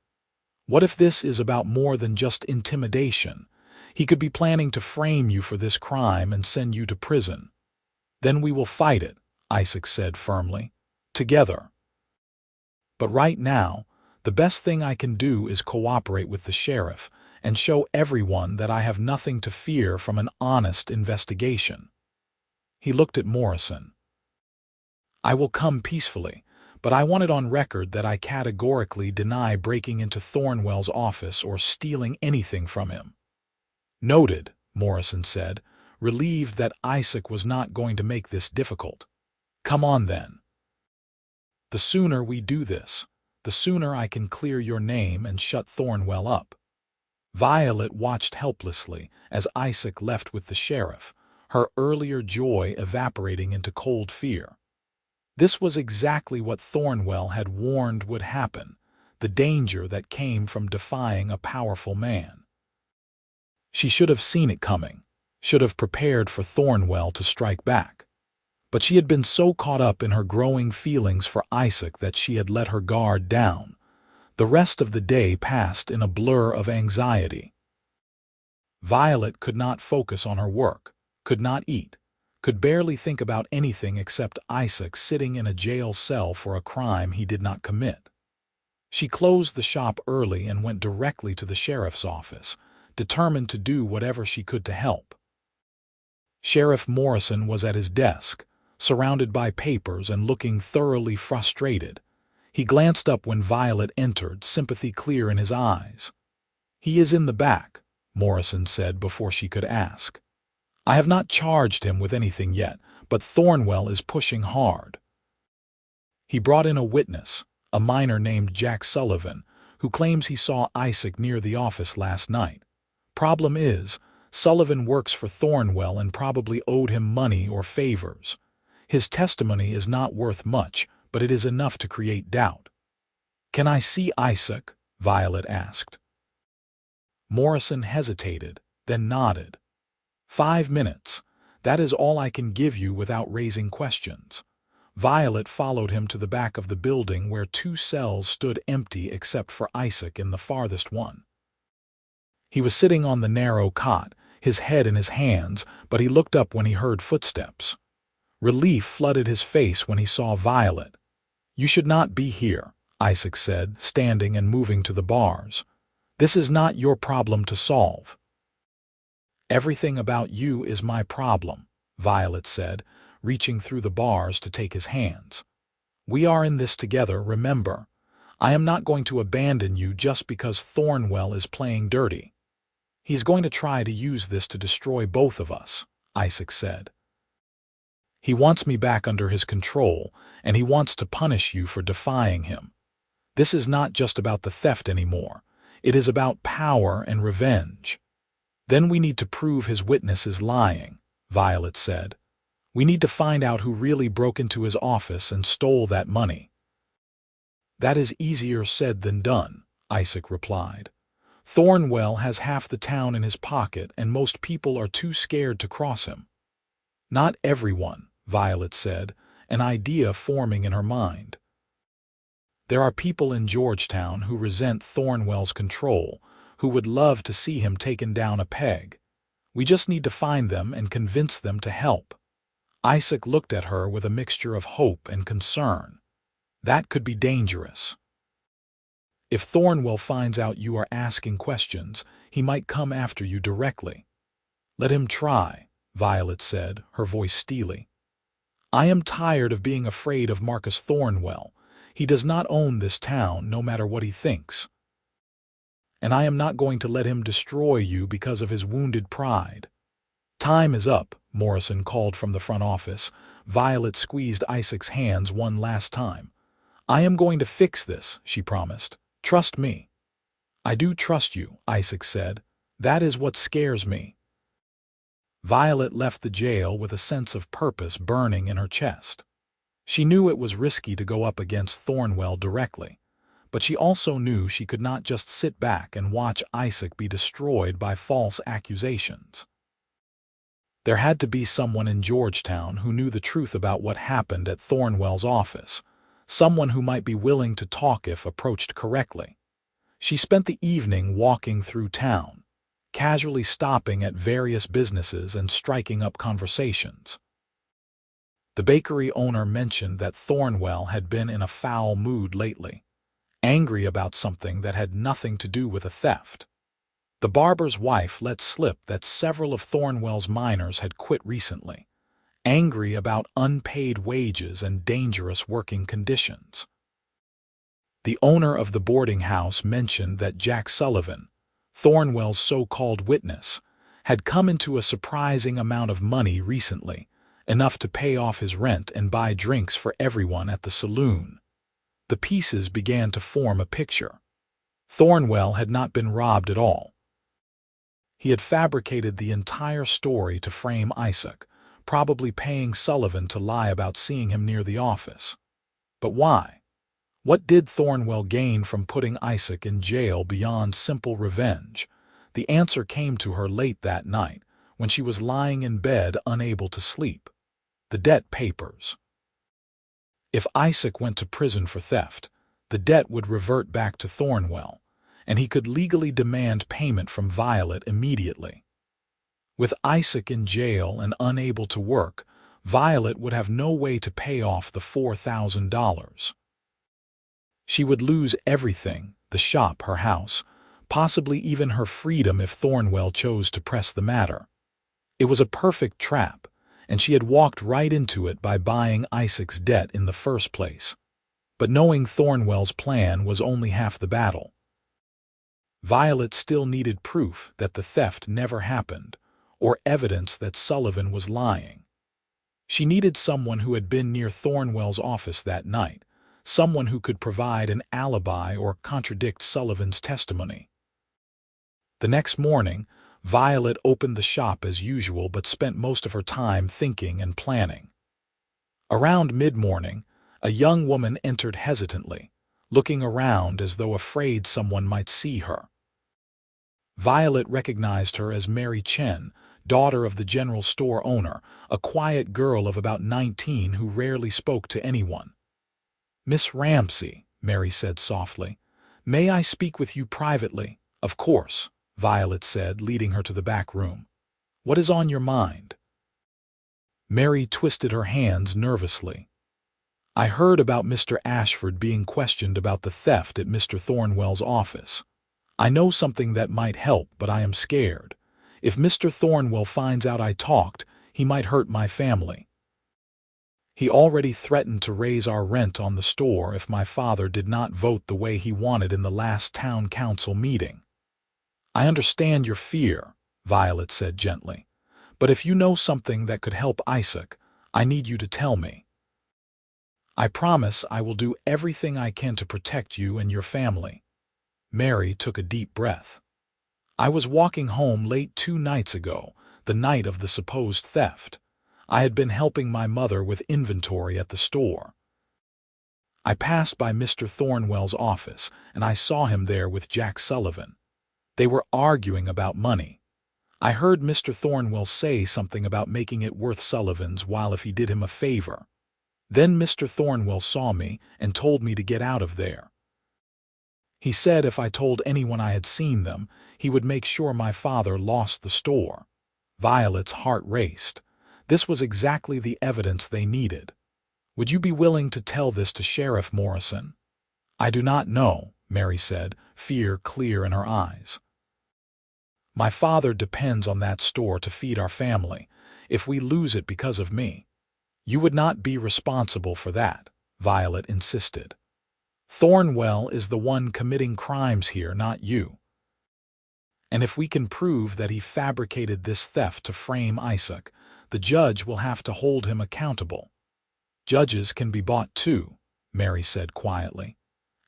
What if this is about more than just intimidation? He could be planning to frame you for this crime and send you to prison. Then we will fight it, Isaac said firmly. Together. But right now, the best thing I can do is cooperate with the sheriff and show everyone that I have nothing to fear from an honest investigation. He looked at Morrison. I will come peacefully, but I want it on record that I categorically deny breaking into Thornwell's office or stealing anything from him. Noted, Morrison said, relieved that Isaac was not going to make this difficult. Come on then. The sooner we do this, the sooner I can clear your name and shut Thornwell up. Violet watched helplessly as Isaac left with the sheriff, her earlier joy evaporating into cold fear. This was exactly what Thornwell had warned would happen, the danger that came from defying a powerful man. She should have seen it coming, should have prepared for Thornwell to strike back. But she had been so caught up in her growing feelings for Isaac that she had let her guard down. The rest of the day passed in a blur of anxiety. Violet could not focus on her work, could not eat, could barely think about anything except Isaac sitting in a jail cell for a crime he did not commit. She closed the shop early and went directly to the sheriff's office, determined to do whatever she could to help. Sheriff Morrison was at his desk, surrounded by papers and looking thoroughly frustrated. He glanced up when Violet entered, sympathy clear in his eyes. He is in the back, Morrison said before she could ask. I have not charged him with anything yet, but Thornwell is pushing hard. He brought in a witness, a miner named Jack Sullivan, who claims he saw Isaac near the office last night. Problem is, Sullivan works for Thornwell and probably owed him money or favors. His testimony is not worth much, but it is enough to create doubt. Can I see Isaac? Violet asked. Morrison hesitated, then nodded. 5 minutes. That is all I can give you without raising questions. Violet followed him to the back of the building where 2 cells stood empty except for Isaac in the farthest one. He was sitting on the narrow cot, his head in his hands, but he looked up when he heard footsteps. Relief flooded his face when he saw Violet. You should not be here, Isaac said, standing and moving to the bars. This is not your problem to solve. Everything about you is my problem, Violet said, reaching through the bars to take his hands. We are in this together, remember. I am not going to abandon you just because Thornwell is playing dirty. He's going to try to use this to destroy both of us, Isaac said. He wants me back under his control, and he wants to punish you for defying him. This is not just about the theft anymore. It is about power and revenge. Then we need to prove his witness is lying, Violet said. We need to find out who really broke into his office and stole that money. That is easier said than done, Isaac replied. Thornwell has half the town in his pocket, and most people are too scared to cross him." "Not everyone," Violet said, an idea forming in her mind. "There are people in Georgetown who resent Thornwell's control, who would love to see him taken down a peg. We just need to find them and convince them to help." Isaac looked at her with a mixture of hope and concern. "That could be dangerous. If Thornwell finds out you are asking questions, he might come after you directly." "Let him try," Violet said, her voice steely. "I am tired of being afraid of Marcus Thornwell. He does not own this town, no matter what he thinks. And I am not going to let him destroy you because of his wounded pride." "Time is up," Morrison called from the front office. Violet squeezed Isaac's hands one last time. "I am going to fix this," she promised. "Trust me." "I do trust you," Isaac said. "That is what scares me." Violet left the jail with a sense of purpose burning in her chest. She knew it was risky to go up against Thornwell directly, but she also knew she could not just sit back and watch Isaac be destroyed by false accusations. There had to be someone in Georgetown who knew the truth about what happened at Thornwell's office, someone who might be willing to talk if approached correctly. She spent the evening walking through town, casually stopping at various businesses and striking up conversations. The bakery owner mentioned that Thornwell had been in a foul mood lately, angry about something that had nothing to do with a theft. The barber's wife let slip that several of Thornwell's miners had quit recently, angry about unpaid wages and dangerous working conditions. The owner of the boarding house mentioned that Jack Sullivan, Thornwell's so-called witness, had come into a surprising amount of money recently, enough to pay off his rent and buy drinks for everyone at the saloon. The pieces began to form a picture. Thornwell had not been robbed at all. He had fabricated the entire story to frame Isaac, probably paying Sullivan to lie about seeing him near the office. But why? What did Thornwell gain from putting Isaac in jail beyond simple revenge? The answer came to her late that night, when she was lying in bed unable to sleep. The debt papers. If Isaac went to prison for theft, the debt would revert back to Thornwell, and he could legally demand payment from Violet immediately. With Isaac in jail and unable to work, Violet would have no way to pay off the $4,000. She would lose everything, the shop, her house, possibly even her freedom if Thornwell chose to press the matter. It was a perfect trap, and she had walked right into it by buying Isaac's debt in the first place. But knowing Thornwell's plan was only half the battle. Violet still needed proof that the theft never happened, or evidence that Sullivan was lying. She needed someone who had been near Thornwell's office that night, someone who could provide an alibi or contradict Sullivan's testimony. The next morning, Violet opened the shop as usual but spent most of her time thinking and planning. Around mid-morning, a young woman entered hesitantly, looking around as though afraid someone might see her. Violet recognized her as Mary Chen, daughter of the general store owner, a quiet girl of about 19 who rarely spoke to anyone. "Miss Ramsey," Mary said softly, "may I speak with you privately?" "Of course," Violet said, leading her to the back room. "What is on your mind?" Mary twisted her hands nervously. "I heard about Mr. Ashford being questioned about the theft at Mr. Thornwell's office. I know something that might help, but I am scared. If Mr. Thornwell finds out I talked, he might hurt my family. He already threatened to raise our rent on the store if my father did not vote the way he wanted in the last town council meeting." "I understand your fear," Violet said gently, "but if you know something that could help Isaac, I need you to tell me. I promise I will do everything I can to protect you and your family." Mary took a deep breath. "I was walking home late 2 nights ago, the night of the supposed theft. I had been helping my mother with inventory at the store. I passed by Mr. Thornwell's office, and I saw him there with Jack Sullivan. They were arguing about money. I heard Mr. Thornwell say something about making it worth Sullivan's while if he did him a favor. Then Mr. Thornwell saw me and told me to get out of there. He said if I told anyone I had seen them, he would make sure my father lost the store. Violet's heart raced. This was exactly the evidence they needed. Would you be willing to tell this to Sheriff Morrison? I do not know, Mary said, fear clear in her eyes. My father depends on that store to feed our family. If we lose it because of me, you would not be responsible for that, Violet insisted. Thornwell is the one committing crimes here, not you. And if we can prove that he fabricated this theft to frame Isaac, the judge will have to hold him accountable. Judges can be bought too, Mary said quietly.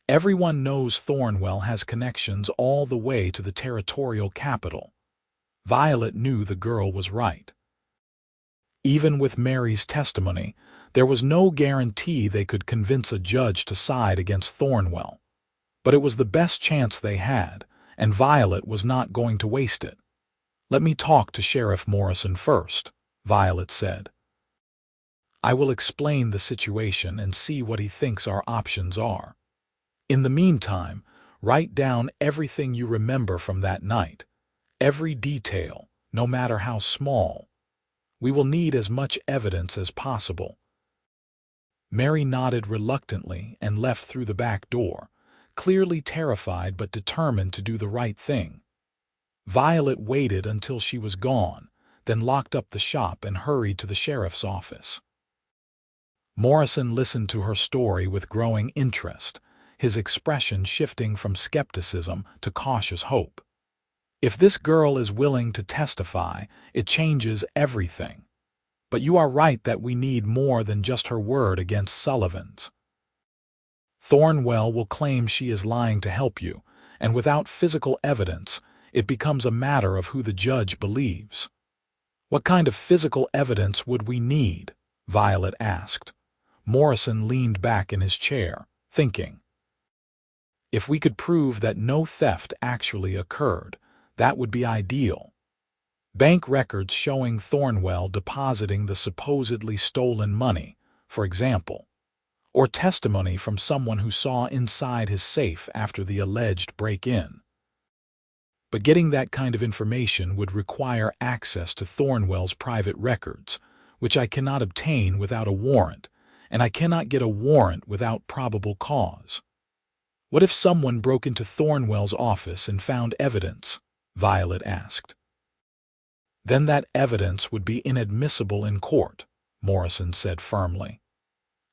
Everyone knows Thornwell has connections all the way to the territorial capital. Violet knew the girl was right. Even with Mary's testimony, there was no guarantee they could convince a judge to side against Thornwell. But it was the best chance they had, and Violet was not going to waste it. Let me talk to Sheriff Morrison first, Violet said. I will explain the situation and see what he thinks our options are. In the meantime, write down everything you remember from that night, every detail, no matter how small. We will need as much evidence as possible. Mary nodded reluctantly and left through the back door, clearly terrified but determined to do the right thing. Violet waited until she was gone, then locked up the shop and hurried to the sheriff's office. Morrison listened to her story with growing interest, his expression shifting from skepticism to cautious hope. If this girl is willing to testify, it changes everything. But you are right that we need more than just her word against Sullivan's. Thornwell will claim she is lying to help you, and without physical evidence, it becomes a matter of who the judge believes. What kind of physical evidence would we need? Violet asked. Morrison leaned back in his chair, thinking. If we could prove that no theft actually occurred, that would be ideal. Bank records showing Thornwell depositing the supposedly stolen money, for example, or testimony from someone who saw inside his safe after the alleged break-in. But getting that kind of information would require access to Thornwell's private records, which I cannot obtain without a warrant, and I cannot get a warrant without probable cause. What if someone broke into Thornwell's office and found evidence? Violet asked. Then that evidence would be inadmissible in court, Morrison said firmly.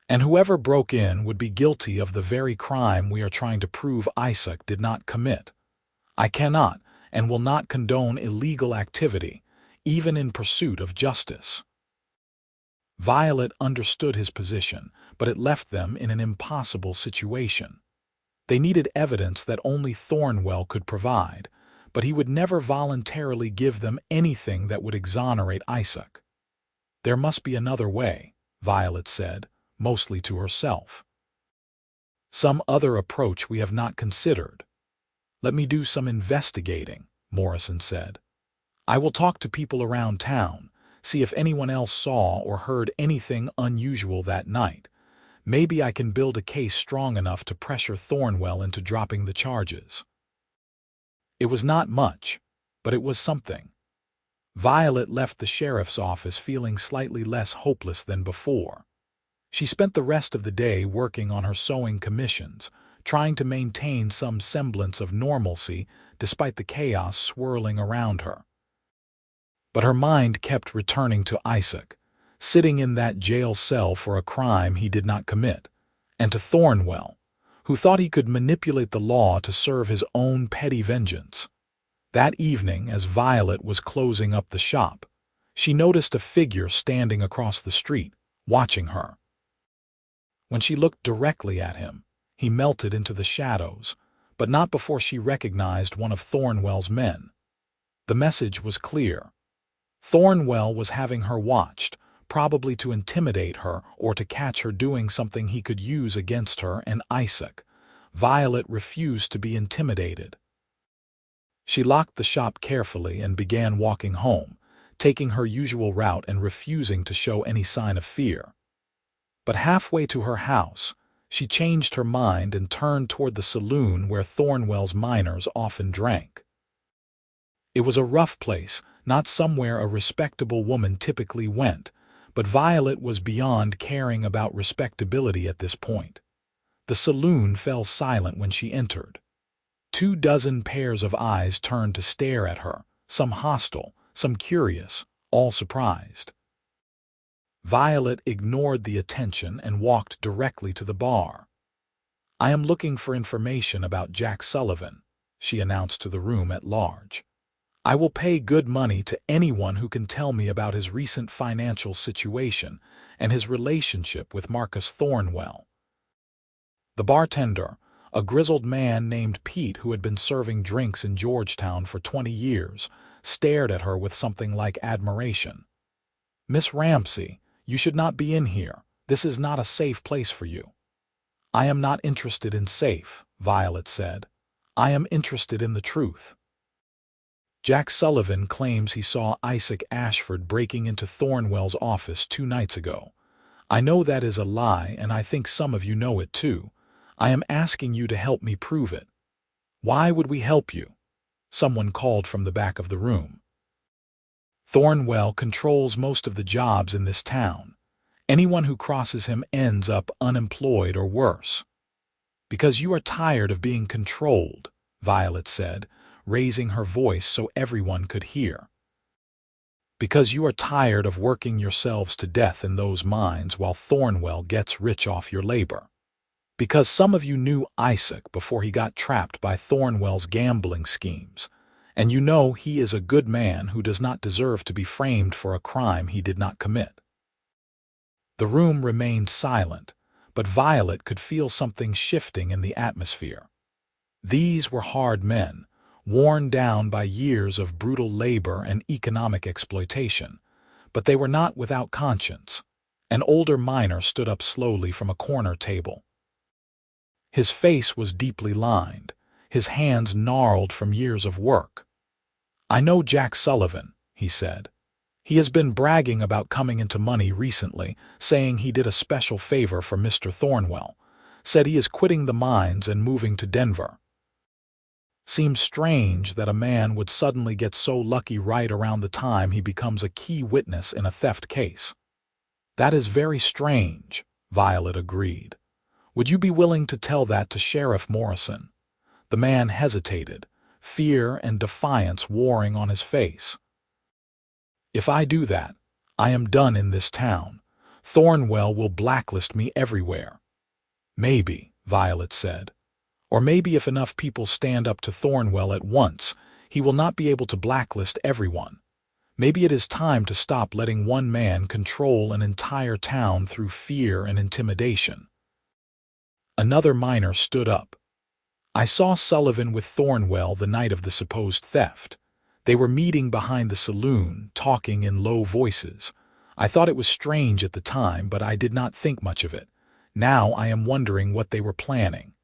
And whoever broke in would be guilty of the very crime we are trying to prove Isaac did not commit. I cannot and will not condone illegal activity, even in pursuit of justice. Violet understood his position, but it left them in an impossible situation. They needed evidence that only Thornwell could provide, but he would never voluntarily give them anything that would exonerate Isaac. There must be another way, Violet said, mostly to herself. Some other approach we have not considered. Let me do some investigating, Morrison said. I will talk to people around town, see if anyone else saw or heard anything unusual that night. Maybe I can build a case strong enough to pressure Thornwell into dropping the charges. It was not much, but it was something. Violet left the sheriff's office feeling slightly less hopeless than before. She spent the rest of the day working on her sewing commissions, trying to maintain some semblance of normalcy despite the chaos swirling around her. But her mind kept returning to Isaac, sitting in that jail cell for a crime he did not commit, and to Thornwell, who thought he could manipulate the law to serve his own petty vengeance. That evening, as Violet was closing up the shop, she noticed a figure standing across the street, watching her. When she looked directly at him, he melted into the shadows, but not before she recognized one of Thornwell's men. The message was clear. Thornwell was having her watched, probably to intimidate her or to catch her doing something he could use against her and Isaac. Violet refused to be intimidated. She locked the shop carefully and began walking home, taking her usual route and refusing to show any sign of fear. But halfway to her house, she changed her mind and turned toward the saloon where Thornwell's miners often drank. It was a rough place, not somewhere a respectable woman typically went, but Violet was beyond caring about respectability at this point. The saloon fell silent when she entered. 24 pairs of eyes turned to stare at her, some hostile, some curious, all surprised. Violet ignored the attention and walked directly to the bar. "I am looking for information about Jack Sullivan," she announced to the room at large. "I will pay good money to anyone who can tell me about his recent financial situation and his relationship with Marcus Thornwell." The bartender, a grizzled man named Pete who had been serving drinks in Georgetown for 20 years, stared at her with something like admiration. "Miss Ramsey, you should not be in here. This is not a safe place for you." "I am not interested in safe," Violet said. "I am interested in the truth." "Jack Sullivan claims he saw Isaac Ashford breaking into Thornwell's office 2 nights ago. I know that is a lie, and I think some of you know it too. I am asking you to help me prove it." "Why would we help you?" someone called from the back of the room. "Thornwell controls most of the jobs in this town. Anyone who crosses him ends up unemployed or worse." "Because you are tired of being controlled," Violet said, raising her voice so everyone could hear. "Because you are tired of working yourselves to death in those mines while Thornwell gets rich off your labor. Because some of you knew Isaac before he got trapped by Thornwell's gambling schemes, and you know he is a good man who does not deserve to be framed for a crime he did not commit." The room remained silent, but Violet could feel something shifting in the atmosphere. These were hard men, worn down by years of brutal labor and economic exploitation, but they were not without conscience. An older miner stood up slowly from a corner table. His face was deeply lined, his hands gnarled from years of work. "I know Jack Sullivan," he said. "He has been bragging about coming into money recently, saying he did a special favor for Mr. Thornwell, said he is quitting the mines and moving to Denver. Seems strange that a man would suddenly get so lucky right around the time he becomes a key witness in a theft case." "That is very strange," Violet agreed. "Would you be willing to tell that to Sheriff Morrison?" The man hesitated, fear and defiance warring on his face. "If I do that, I am done in this town. Thornwell will blacklist me everywhere." "Maybe," Violet said. "Or maybe if enough people stand up to Thornwell at once, he will not be able to blacklist everyone. Maybe it is time to stop letting one man control an entire town through fear and intimidation." Another miner stood up. "I saw Sullivan with Thornwell the night of the supposed theft. They were meeting behind the saloon, talking in low voices. I thought it was strange at the time, but I did not think much of it. Now I am wondering what they were planning."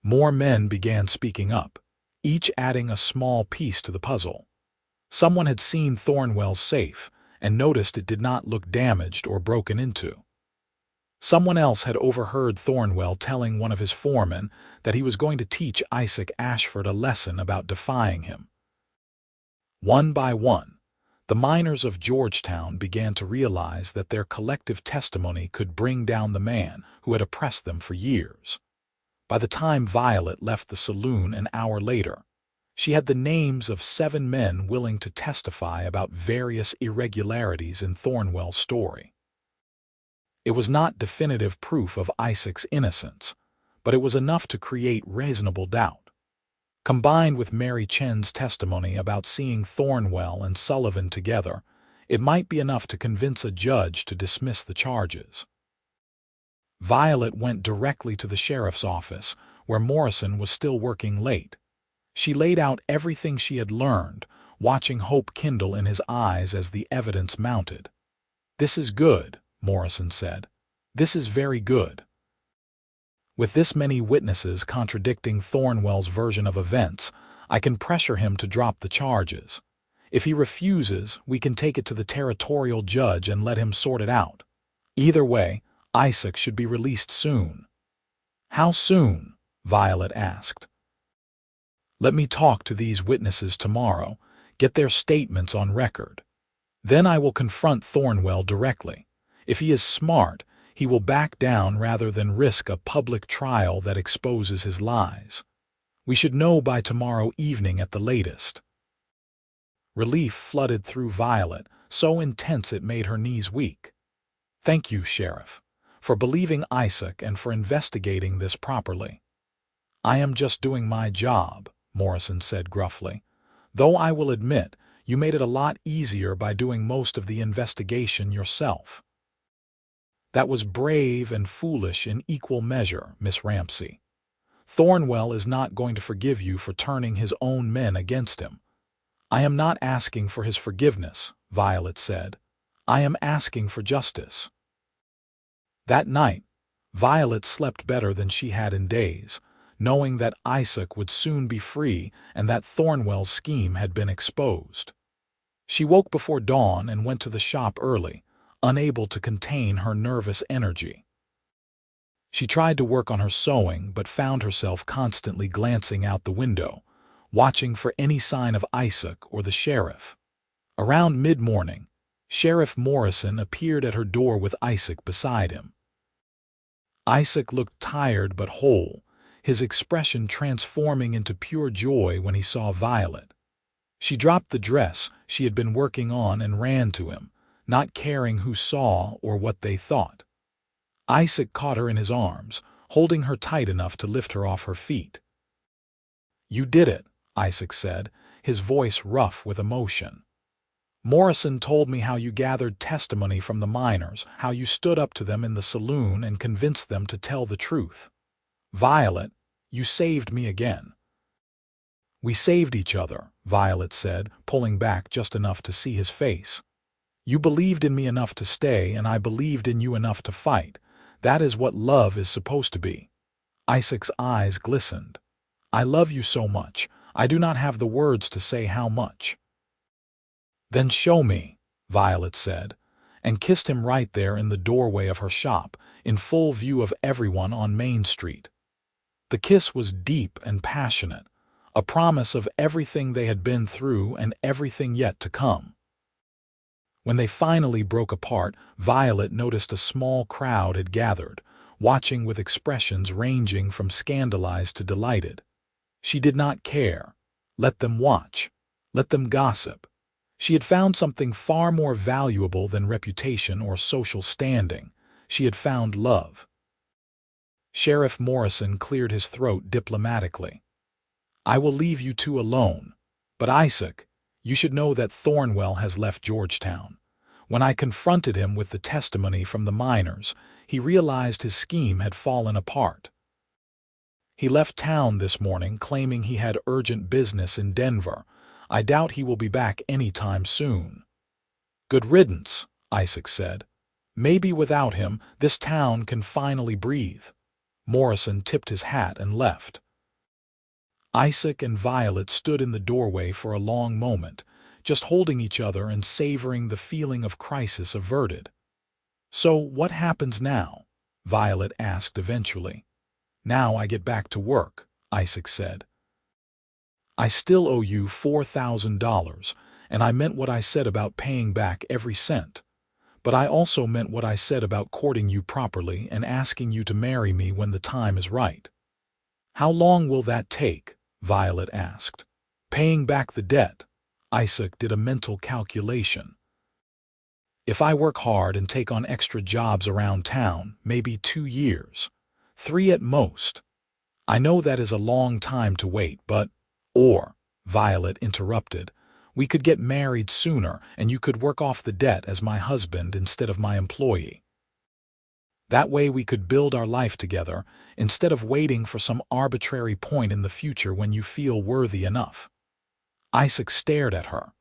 More men began speaking up, each adding a small piece to the puzzle. Someone had seen Thornwell's safe and noticed it did not look damaged or broken into. Someone else had overheard Thornwell telling one of his foremen that he was going to teach Isaac Ashford a lesson about defying him. One by one, the miners of Georgetown began to realize that their collective testimony could bring down the man who had oppressed them for years. By the time Violet left the saloon an hour later, she had the names of 7 men willing to testify about various irregularities in Thornwell's story. It was not definitive proof of Isaac's innocence, but it was enough to create reasonable doubt. Combined with Mary Chen's testimony about seeing Thornwell and Sullivan together, it might be enough to convince a judge to dismiss the charges. Violet went directly to the sheriff's office, where Morrison was still working late. She laid out everything she had learned, watching hope kindle in his eyes as the evidence mounted. "This is good," Morrison said. "This is very good. With this many witnesses contradicting Thornwell's version of events, I can pressure him to drop the charges. If he refuses, we can take it to the territorial judge and let him sort it out. Either way, Isaac should be released soon." "How soon?" Violet asked. "Let me talk to these witnesses tomorrow, get their statements on record. Then I will confront Thornwell directly. If he is smart, he will back down rather than risk a public trial that exposes his lies. We should know by tomorrow evening at the latest." Relief flooded through Violet, so intense it made her knees weak. "Thank you, Sheriff, for believing Isaac and for investigating this properly." "I am just doing my job," Morrison said gruffly. "Though I will admit, you made it a lot easier by doing most of the investigation yourself." "That was brave and foolish in equal measure, Miss Ramsey. Thornwell is not going to forgive you for turning his own men against him." "I am not asking for his forgiveness," Violet said. "I am asking for justice." That night, Violet slept better than she had in days, knowing that Isaac would soon be free and that Thornwell's scheme had been exposed. She woke before dawn and went to the shop early, unable to contain her nervous energy. She tried to work on her sewing but found herself constantly glancing out the window, watching for any sign of Isaac or the sheriff. Around mid-morning, Sheriff Morrison appeared at her door with Isaac beside him. Isaac looked tired but whole, his expression transforming into pure joy when he saw Violet. She dropped the dress she had been working on and ran to him, not caring who saw or what they thought. Isaac caught her in his arms, holding her tight enough to lift her off her feet. "You did it," Isaac said, his voice rough with emotion. "Morrison told me how you gathered testimony from the miners, how you stood up to them in the saloon and convinced them to tell the truth. Violet, you saved me again." "We saved each other," Violet said, pulling back just enough to see his face. "You believed in me enough to stay, and I believed in you enough to fight. That is what love is supposed to be." Isaac's eyes glistened. "I love you so much. I do not have the words to say how much." "Then show me," Violet said, and kissed him right there in the doorway of her shop, in full view of everyone on Main Street. The kiss was deep and passionate, a promise of everything they had been through and everything yet to come. When they finally broke apart, Violet noticed a small crowd had gathered, watching with expressions ranging from scandalized to delighted. She did not care. Let them watch. Let them gossip. She had found something far more valuable than reputation or social standing. She had found love. Sheriff Morrison cleared his throat diplomatically. "I will leave you two alone. But Isaac, you should know that Thornwell has left Georgetown. When I confronted him with the testimony from the miners, he realized his scheme had fallen apart. He left town this morning claiming he had urgent business in Denver. I doubt he will be back any time soon." "Good riddance," Isaac said. "Maybe without him, this town can finally breathe." Morrison tipped his hat and left. Isaac and Violet stood in the doorway for a long moment, just holding each other and savoring the feeling of crisis averted. "So what happens now?" Violet asked eventually. "Now I get back to work," Isaac said. "I still owe you $4,000, and I meant what I said about paying back every cent. But I also meant what I said about courting you properly and asking you to marry me when the time is right." "How long will that take?" Violet asked. "Paying back the debt." Isaac did a mental calculation. "If I work hard and take on extra jobs around town, maybe 2 years. 3 at most. I know that is a long time to wait, but—" "Or," Violet interrupted, "we could get married sooner and you could work off the debt as my husband instead of my employee. That way we could build our life together instead of waiting for some arbitrary point in the future when you feel worthy enough." Isaac stared at her.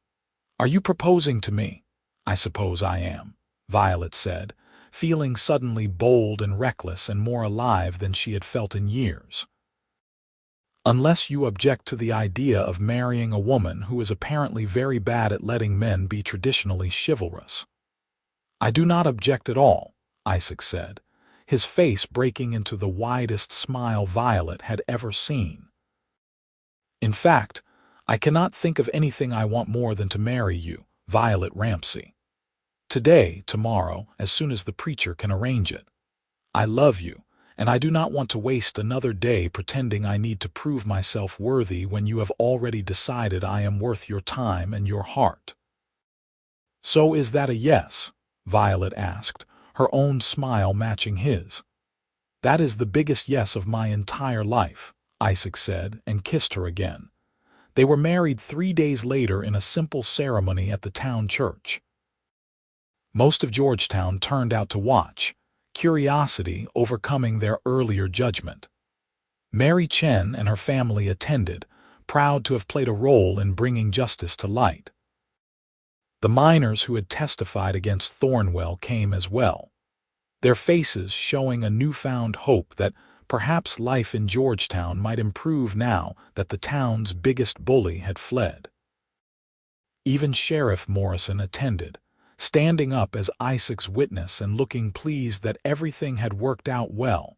"Are you proposing to me?" "I suppose I am," Violet said, feeling suddenly bold and reckless and more alive than she had felt in years. Unless you object to the idea of marrying a woman who is apparently very bad at letting men be traditionally chivalrous. I do not object at all, Isaac said, his face breaking into the widest smile Violet had ever seen. In fact, I cannot think of anything I want more than to marry you, Violet Ramsey. Today, tomorrow, as soon as the preacher can arrange it. I love you, and I do not want to waste another day pretending I need to prove myself worthy when you have already decided I am worth your time and your heart. So is that a yes? Violet asked, her own smile matching his. That is the biggest yes of my entire life, Isaac said, and kissed her again. They were married 3 days later in a simple ceremony at the town church. Most of Georgetown turned out to watch, curiosity overcoming their earlier judgment. Mary Chen and her family attended, proud to have played a role in bringing justice to light. The miners who had testified against Thornwell came as well, their faces showing a newfound hope that perhaps life in Georgetown might improve now that the town's biggest bully had fled. Even Sheriff Morrison attended, standing up as Isaac's witness and looking pleased that everything had worked out well.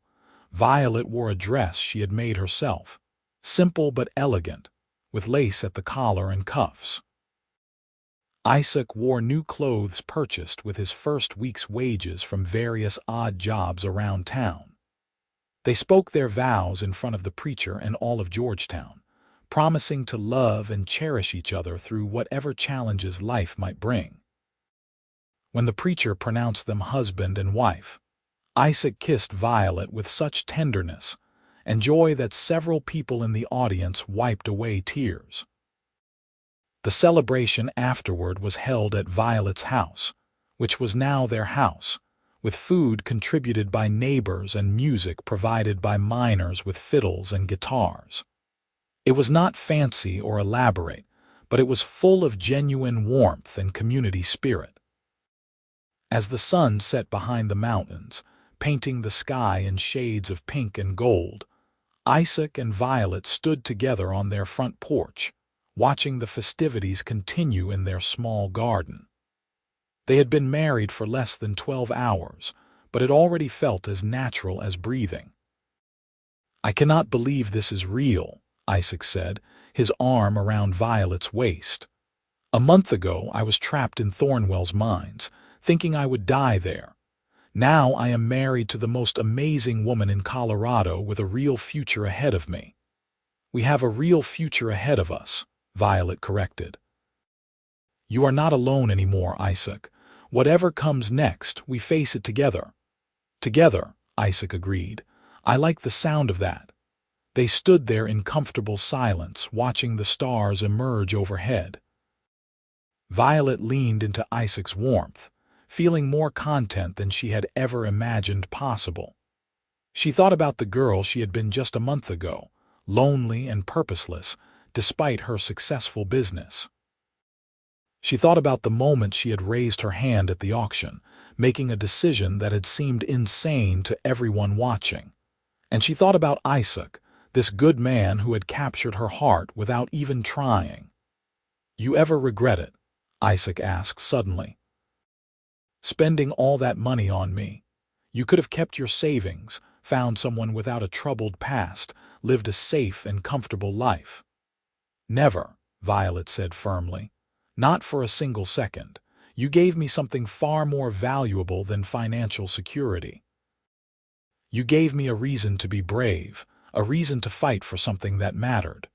Violet wore a dress she had made herself, simple but elegant, with lace at the collar and cuffs. Isaac wore new clothes purchased with his first week's wages from various odd jobs around town. They spoke their vows in front of the preacher and all of Georgetown, promising to love and cherish each other through whatever challenges life might bring. When the preacher pronounced them husband and wife, Isaac kissed Violet with such tenderness and joy that several people in the audience wiped away tears. The celebration afterward was held at Violet's house, which was now their house, with food contributed by neighbors and music provided by miners with fiddles and guitars. It was not fancy or elaborate, but it was full of genuine warmth and community spirit. As the sun set behind the mountains, painting the sky in shades of pink and gold, Isaac and Violet stood together on their front porch, watching the festivities continue in their small garden. They had been married for less than 12 hours, but it already felt as natural as breathing. I cannot believe this is real, Isaac said, his arm around Violet's waist. A month ago I was trapped in Thornwell's mines, thinking I would die there. Now I am married to the most amazing woman in Colorado with a real future ahead of me. We have a real future ahead of us, Violet corrected. You are not alone anymore, Isaac. Whatever comes next, we face it together. Together, Isaac agreed. I like the sound of that. They stood there in comfortable silence, watching the stars emerge overhead. Violet leaned into Isaac's warmth, feeling more content than she had ever imagined possible. She thought about the girl she had been just a month ago, lonely and purposeless, despite her successful business. She thought about the moment she had raised her hand at the auction, making a decision that had seemed insane to everyone watching. And she thought about Isaac, this good man who had captured her heart without even trying. You ever regret it? Isaac asked suddenly. Spending all that money on me. You could have kept your savings, found someone without a troubled past, lived a safe and comfortable life. Never, Violet said firmly. Not for a single second. You gave me something far more valuable than financial security. You gave me a reason to be brave, a reason to fight for something that mattered.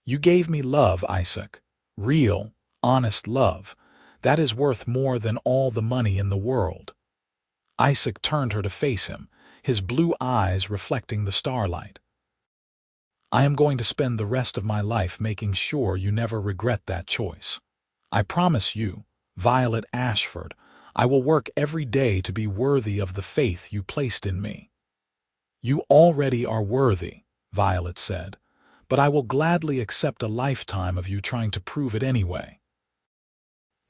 You gave me love, Isaac. Real, honest love. That is worth more than all the money in the world. Isaac turned her to face him, his blue eyes reflecting the starlight. I am going to spend the rest of my life making sure you never regret that choice. I promise you, Violet Ashford, I will work every day to be worthy of the faith you placed in me. You already are worthy, Violet said, but I will gladly accept a lifetime of you trying to prove it anyway.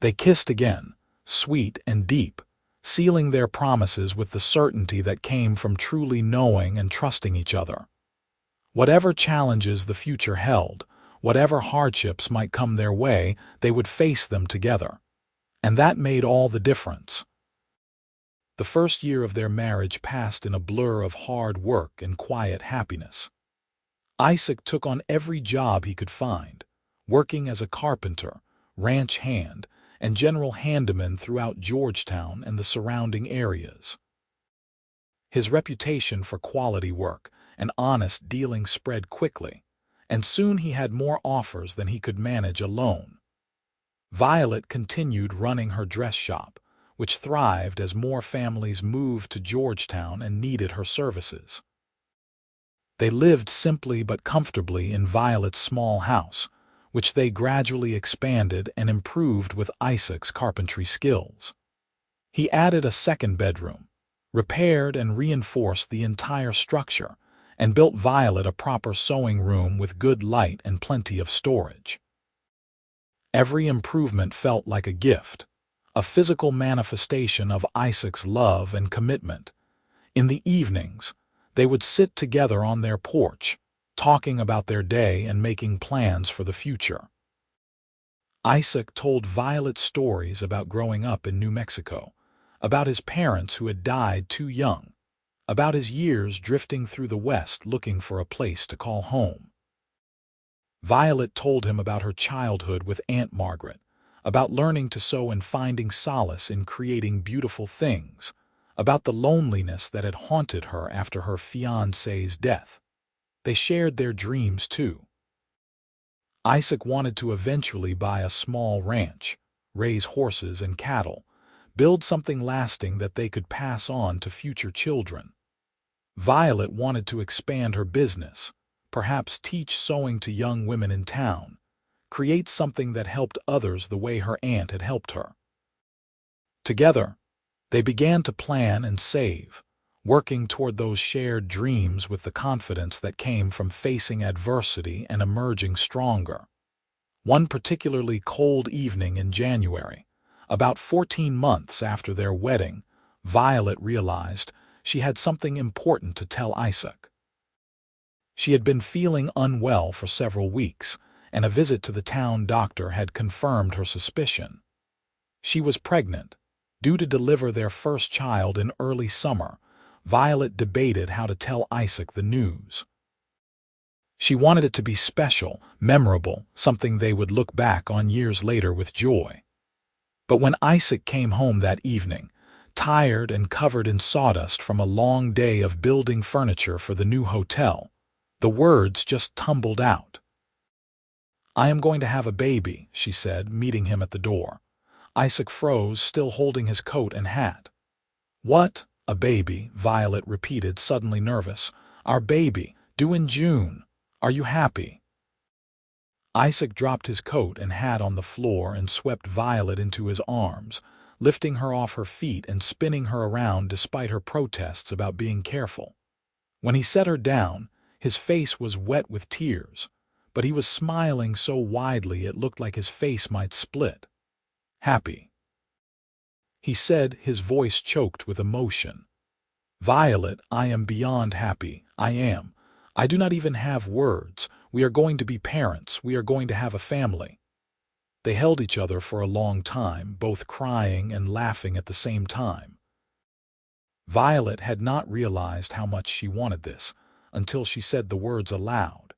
They kissed again, sweet and deep, sealing their promises with the certainty that came from truly knowing and trusting each other. Whatever challenges the future held, whatever hardships might come their way, they would face them together. And that made all the difference. The first year of their marriage passed in a blur of hard work and quiet happiness. Isaac took on every job he could find, working as a carpenter, ranch hand, and general handyman throughout Georgetown and the surrounding areas. His reputation for quality work and honest dealing spread quickly, and soon he had more offers than he could manage alone. Violet continued running her dress shop, which thrived as more families moved to Georgetown and needed her services. They lived simply but comfortably in Violet's small house, which they gradually expanded and improved with Isaac's carpentry skills. He added a second bedroom, repaired and reinforced the entire structure, and built Violet a proper sewing room with good light and plenty of storage. Every improvement felt like a gift, a physical manifestation of Isaac's love and commitment. In the evenings, they would sit together on their porch, talking about their day and making plans for the future. Isaac told Violet stories about growing up in New Mexico, about his parents who had died too young, about his years drifting through the West looking for a place to call home. Violet told him about her childhood with Aunt Margaret, about learning to sew and finding solace in creating beautiful things, about the loneliness that had haunted her after her fiancé's death. They shared their dreams too. Isaac wanted to eventually buy a small ranch, raise horses and cattle, build something lasting that they could pass on to future children. Violet wanted to expand her business, perhaps teach sewing to young women in town, create something that helped others the way her aunt had helped her. Together, they began to plan and save, working toward those shared dreams with the confidence that came from facing adversity and emerging stronger. One particularly cold evening in January, about 14 months after their wedding, Violet realized she had something important to tell Isaac. She had been feeling unwell for several weeks, and a visit to the town doctor had confirmed her suspicion. She was pregnant, due to deliver their first child in early summer. Violet debated how to tell Isaac the news. She wanted it to be special, memorable, something they would look back on years later with joy. But when Isaac came home that evening, tired and covered in sawdust from a long day of building furniture for the new hotel, the words just tumbled out. "I am going to have a baby," she said, meeting him at the door. Isaac froze, still holding his coat and hat. "What? A baby?" Violet repeated, suddenly nervous. "Our baby, due in June. Are you happy?" Isaac dropped his coat and hat on the floor and swept Violet into his arms, lifting her off her feet and spinning her around despite her protests about being careful. When he set her down, his face was wet with tears, but he was smiling so widely it looked like his face might split. "Happy," he said, his voice choked with emotion. "Violet, I am beyond happy. I am. I do not even have words. We are going to be parents. We are going to have a family." They held each other for a long time, both crying and laughing at the same time. Violet had not realized how much she wanted this until she said the words aloud,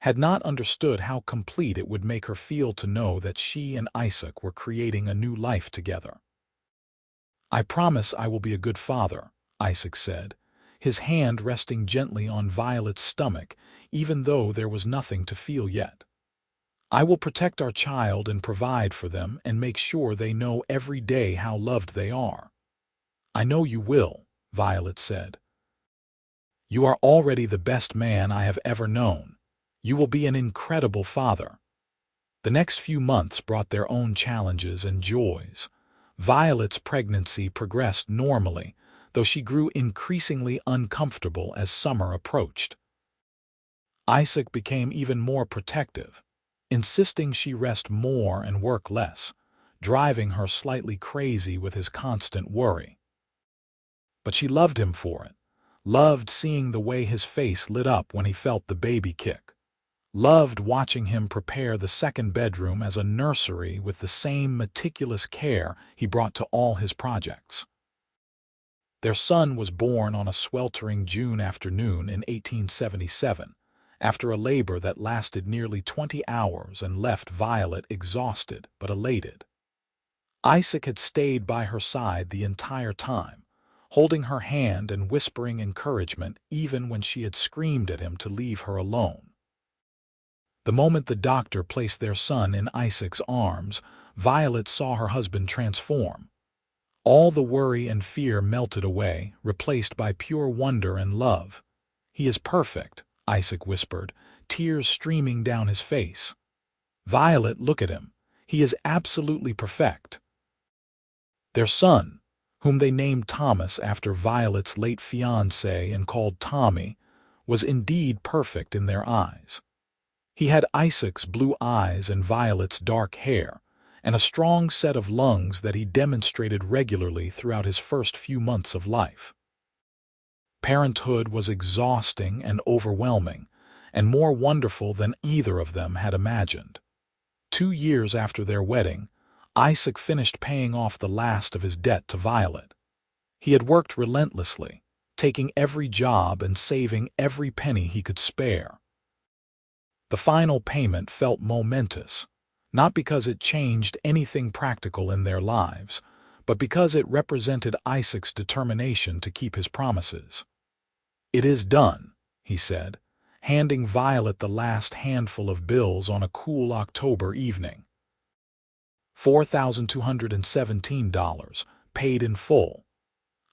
had not understood how complete it would make her feel to know that she and Isaac were creating a new life together. "I promise I will be a good father," Isaac said, his hand resting gently on Violet's stomach, even though there was nothing to feel yet. "I will protect our child and provide for them and make sure they know every day how loved they are." "I know you will," Violet said. "You are already the best man I have ever known. You will be an incredible father." The next few months brought their own challenges and joys. Violet's pregnancy progressed normally, though she grew increasingly uncomfortable as summer approached. Isaac became even more protective, insisting she rest more and work less, driving her slightly crazy with his constant worry. But she loved him for it, loved seeing the way his face lit up when he felt the baby kick, loved watching him prepare the second bedroom as a nursery with the same meticulous care he brought to all his projects. Their son was born on a sweltering June afternoon in 1877, after a labor that lasted nearly 20 hours and left Violet exhausted but elated. Isaac had stayed by her side the entire time, holding her hand and whispering encouragement even when she had screamed at him to leave her alone. The moment the doctor placed their son in Isaac's arms, Violet saw her husband transform. All the worry and fear melted away, replaced by pure wonder and love. "He is perfect," Isaac whispered, tears streaming down his face. "Violet, look at him. He is absolutely perfect." Their son, whom they named Thomas after Violet's late fiancé and called Tommy, was indeed perfect in their eyes. He had Isaac's blue eyes and Violet's dark hair, and a strong set of lungs that he demonstrated regularly throughout his first few months of life. Parenthood was exhausting and overwhelming, and more wonderful than either of them had imagined. 2 years after their wedding, Isaac finished paying off the last of his debt to Violet. He had worked relentlessly, taking every job and saving every penny he could spare. The final payment felt momentous, not because it changed anything practical in their lives, but because it represented Isaac's determination to keep his promises. "It is done," he said, handing Violet the last handful of bills on a cool October evening. $4,217, paid in full.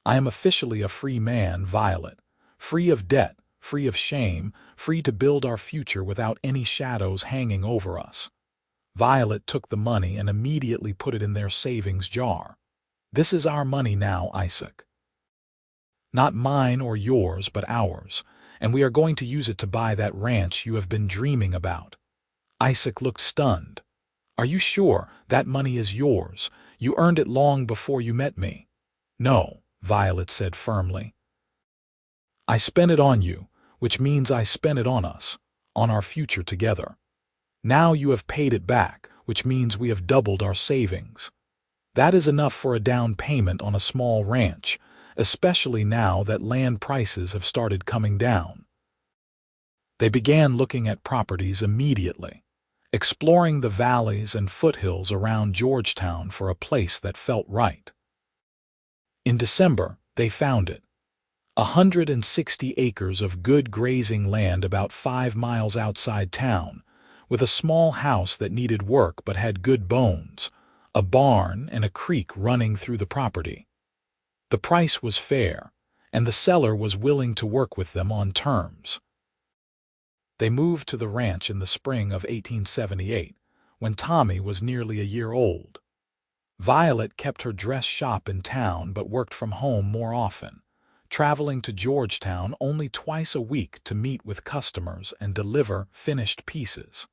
"I am officially a free man, Violet, free of debt, free of shame, free to build our future without any shadows hanging over us." Violet took the money and immediately put it in their savings jar. "This is our money now, Isaac. Not mine or yours, but ours, and we are going to use it to buy that ranch you have been dreaming about." Isaac looked stunned. "Are you sure that money is yours? You earned it long before you met me." "No," Violet said firmly. "I spent it on you, which means I spent it on us, on our future together. Now you have paid it back, which means we have doubled our savings. That is enough for a down payment on a small ranch, especially now that land prices have started coming down." They began looking at properties immediately, exploring the valleys and foothills around Georgetown for a place that felt right. In December, they found it. 160 acres of good grazing land about 5 miles outside town, with a small house that needed work but had good bones, a barn and a creek running through the property. The price was fair, and the seller was willing to work with them on terms. They moved to the ranch in the spring of 1878, when Tommy was nearly a year old. Violet kept her dress shop in town but worked from home more often, traveling to Georgetown only twice a week to meet with customers and deliver finished pieces.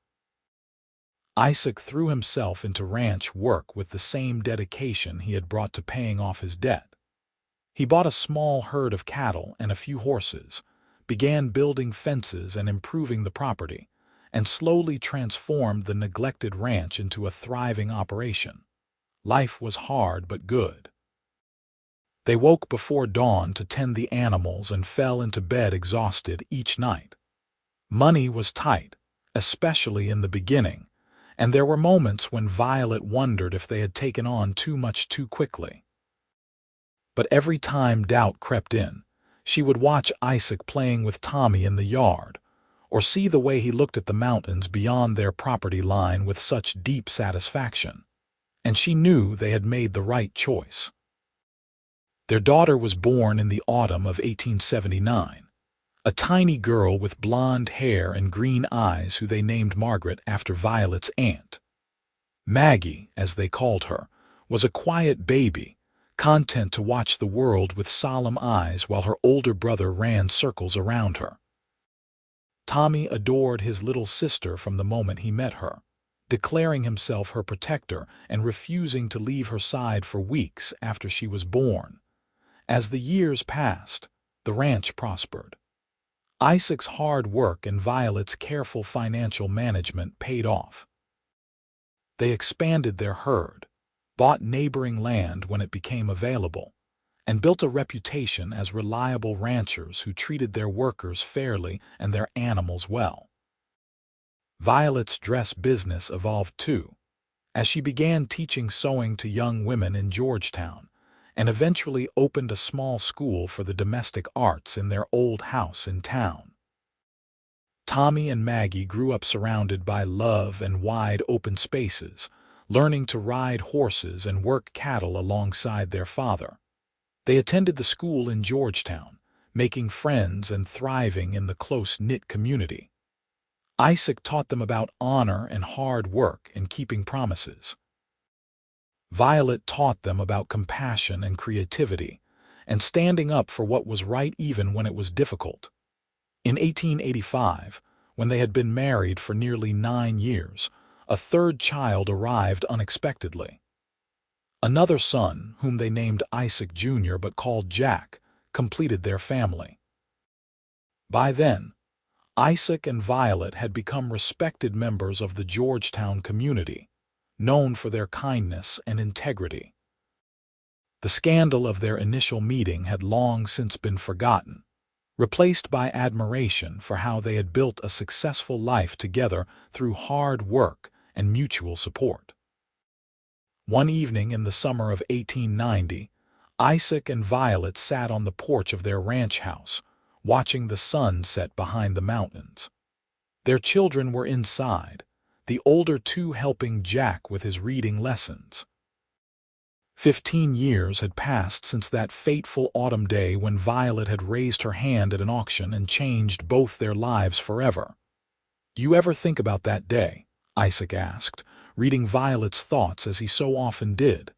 Isaac threw himself into ranch work with the same dedication he had brought to paying off his debt. He bought a small herd of cattle and a few horses, began building fences and improving the property, and slowly transformed the neglected ranch into a thriving operation. Life was hard but good. They woke before dawn to tend the animals and fell into bed exhausted each night. Money was tight, especially in the beginning, and there were moments when Violet wondered if they had taken on too much too quickly. But every time doubt crept in, she would watch Isaac playing with Tommy in the yard, or see the way he looked at the mountains beyond their property line with such deep satisfaction, and she knew they had made the right choice. Their daughter was born in the autumn of 1879, a tiny girl with blonde hair and green eyes who they named Margaret after Violet's aunt. Maggie, as they called her, was a quiet baby, content to watch the world with solemn eyes while her older brother ran circles around her. Tommy adored his little sister from the moment he met her, declaring himself her protector and refusing to leave her side for weeks after she was born. As the years passed, The ranch prospered. Isaac's hard work and Violet's careful financial management paid off. They expanded their herd, bought neighboring land when it became available, and built a reputation as reliable ranchers who treated their workers fairly and their animals well. Violet's dress business evolved too, as she began teaching sewing to young women in Georgetown and eventually opened a small school for the domestic arts in their old house in town. Tommy and Maggie grew up surrounded by love and wide open spaces, learning to ride horses and work cattle alongside their father. They attended the school in Georgetown, making friends and thriving in the close-knit community. Isaac taught them about honor and hard work and keeping promises. Violet taught them about compassion and creativity, and standing up for what was right even when it was difficult. In 1885, when they had been married for nearly 9 years, a third child arrived unexpectedly. Another son, whom they named Isaac Jr. but called Jack, completed their family. By then, Isaac and Violet had become respected members of the Georgetown community, known for their kindness and integrity. The scandal of their initial meeting had long since been forgotten, replaced by admiration for how they had built a successful life together through hard work and mutual support. One evening in the summer of 1890, Isaac and Violet sat on the porch of their ranch house, watching the sun set behind the mountains. Their children were inside, the older two helping Jack with his reading lessons. 15 years had passed since that fateful autumn day when Violet had raised her hand at an auction and changed both their lives forever. "You ever think about that day?" Isaac asked, reading Violet's thoughts as he so often did.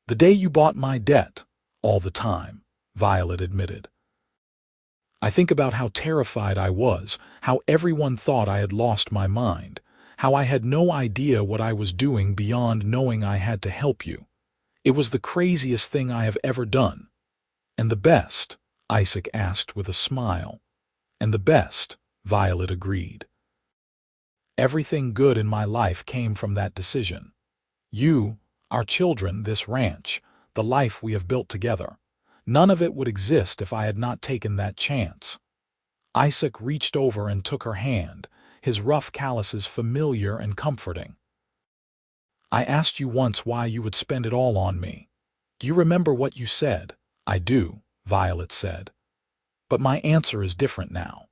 "The day you bought my debt." "All the time," Violet admitted. "I think about how terrified I was, how everyone thought I had lost my mind, how I had no idea what I was doing beyond knowing I had to help you. It was the craziest thing I have ever done." "And the best?" Isaac asked with a smile. "And the best," Violet agreed. "Everything good in my life came from that decision. You, our children, this ranch, the life we have built together. None of it would exist if I had not taken that chance." Isaac reached over and took her hand, his rough calluses familiar and comforting. "I asked you once why you would spend it all on me. Do you remember what you said?" "I do," Violet said. "But my answer is different now.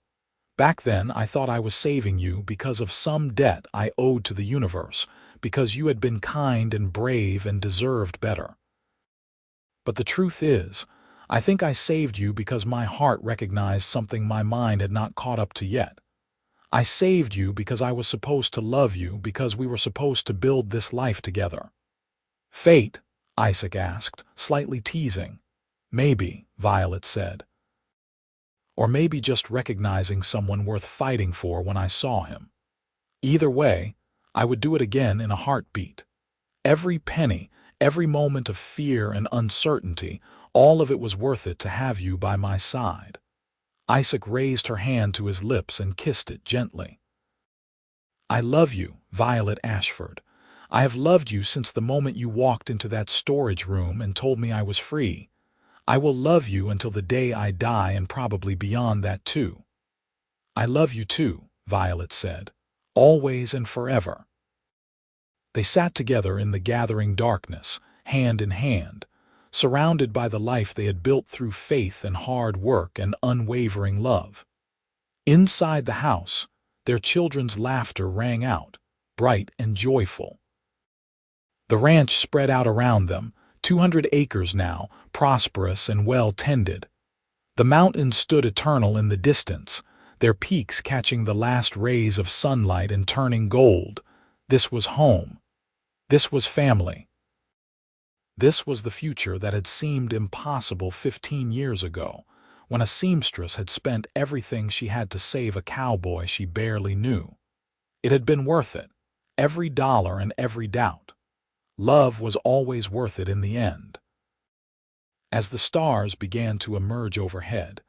Back then I thought I was saving you because of some debt I owed to the universe, because you had been kind and brave and deserved better. But the truth is, I think I saved you because my heart recognized something my mind had not caught up to yet. I saved you because I was supposed to love you, because we were supposed to build this life together." "Fate?" Isaac asked, slightly teasing. "Maybe," Violet said. "Or maybe just recognizing someone worth fighting for when I saw him. Either way, I would do it again in a heartbeat. Every penny, every moment of fear and uncertainty, all of it was worth it to have you by my side." Isaac raised her hand to his lips and kissed it gently. "I love you, Violet Ashford. I have loved you since the moment you walked into that storage room and told me I was free. I will love you until the day I die, and probably beyond that too." "I love you too," Violet said, "always and forever." They sat together in the gathering darkness, hand in hand, surrounded by the life they had built through faith and hard work and unwavering love. Inside the house, their children's laughter rang out, bright and joyful. The ranch spread out around them, 200 acres now, prosperous and well-tended. The mountains stood eternal in the distance, their peaks catching the last rays of sunlight and turning gold. This was home. This was family. This was the future that had seemed impossible 15 years ago, when a seamstress had spent everything she had to save a cowboy she barely knew. It had been worth it, every dollar and every doubt. Love was always worth it in the end. As the stars began to emerge overhead,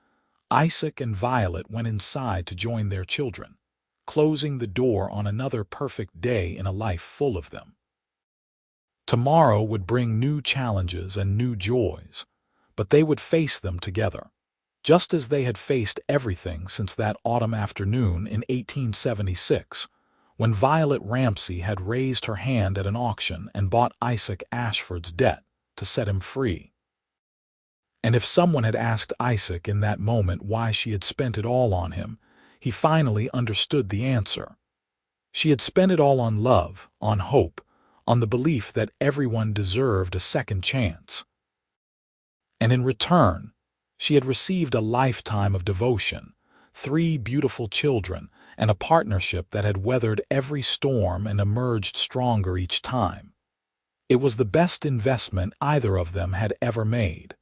Isaac and Violet went inside to join their children, closing the door on another perfect day in a life full of them. Tomorrow would bring new challenges and new joys, but they would face them together, just as they had faced everything since that autumn afternoon in 1876, when Violet Ramsey had raised her hand at an auction and bought Isaac Ashford's debt to set him free. And if someone had asked Isaac in that moment why she had spent it all on him, he finally understood the answer. She had spent it all on love, on hope, on the belief that everyone deserved a second chance. And in return, she had received a lifetime of devotion, 3 beautiful children, and a partnership that had weathered every storm and emerged stronger each time. It was the best investment either of them had ever made.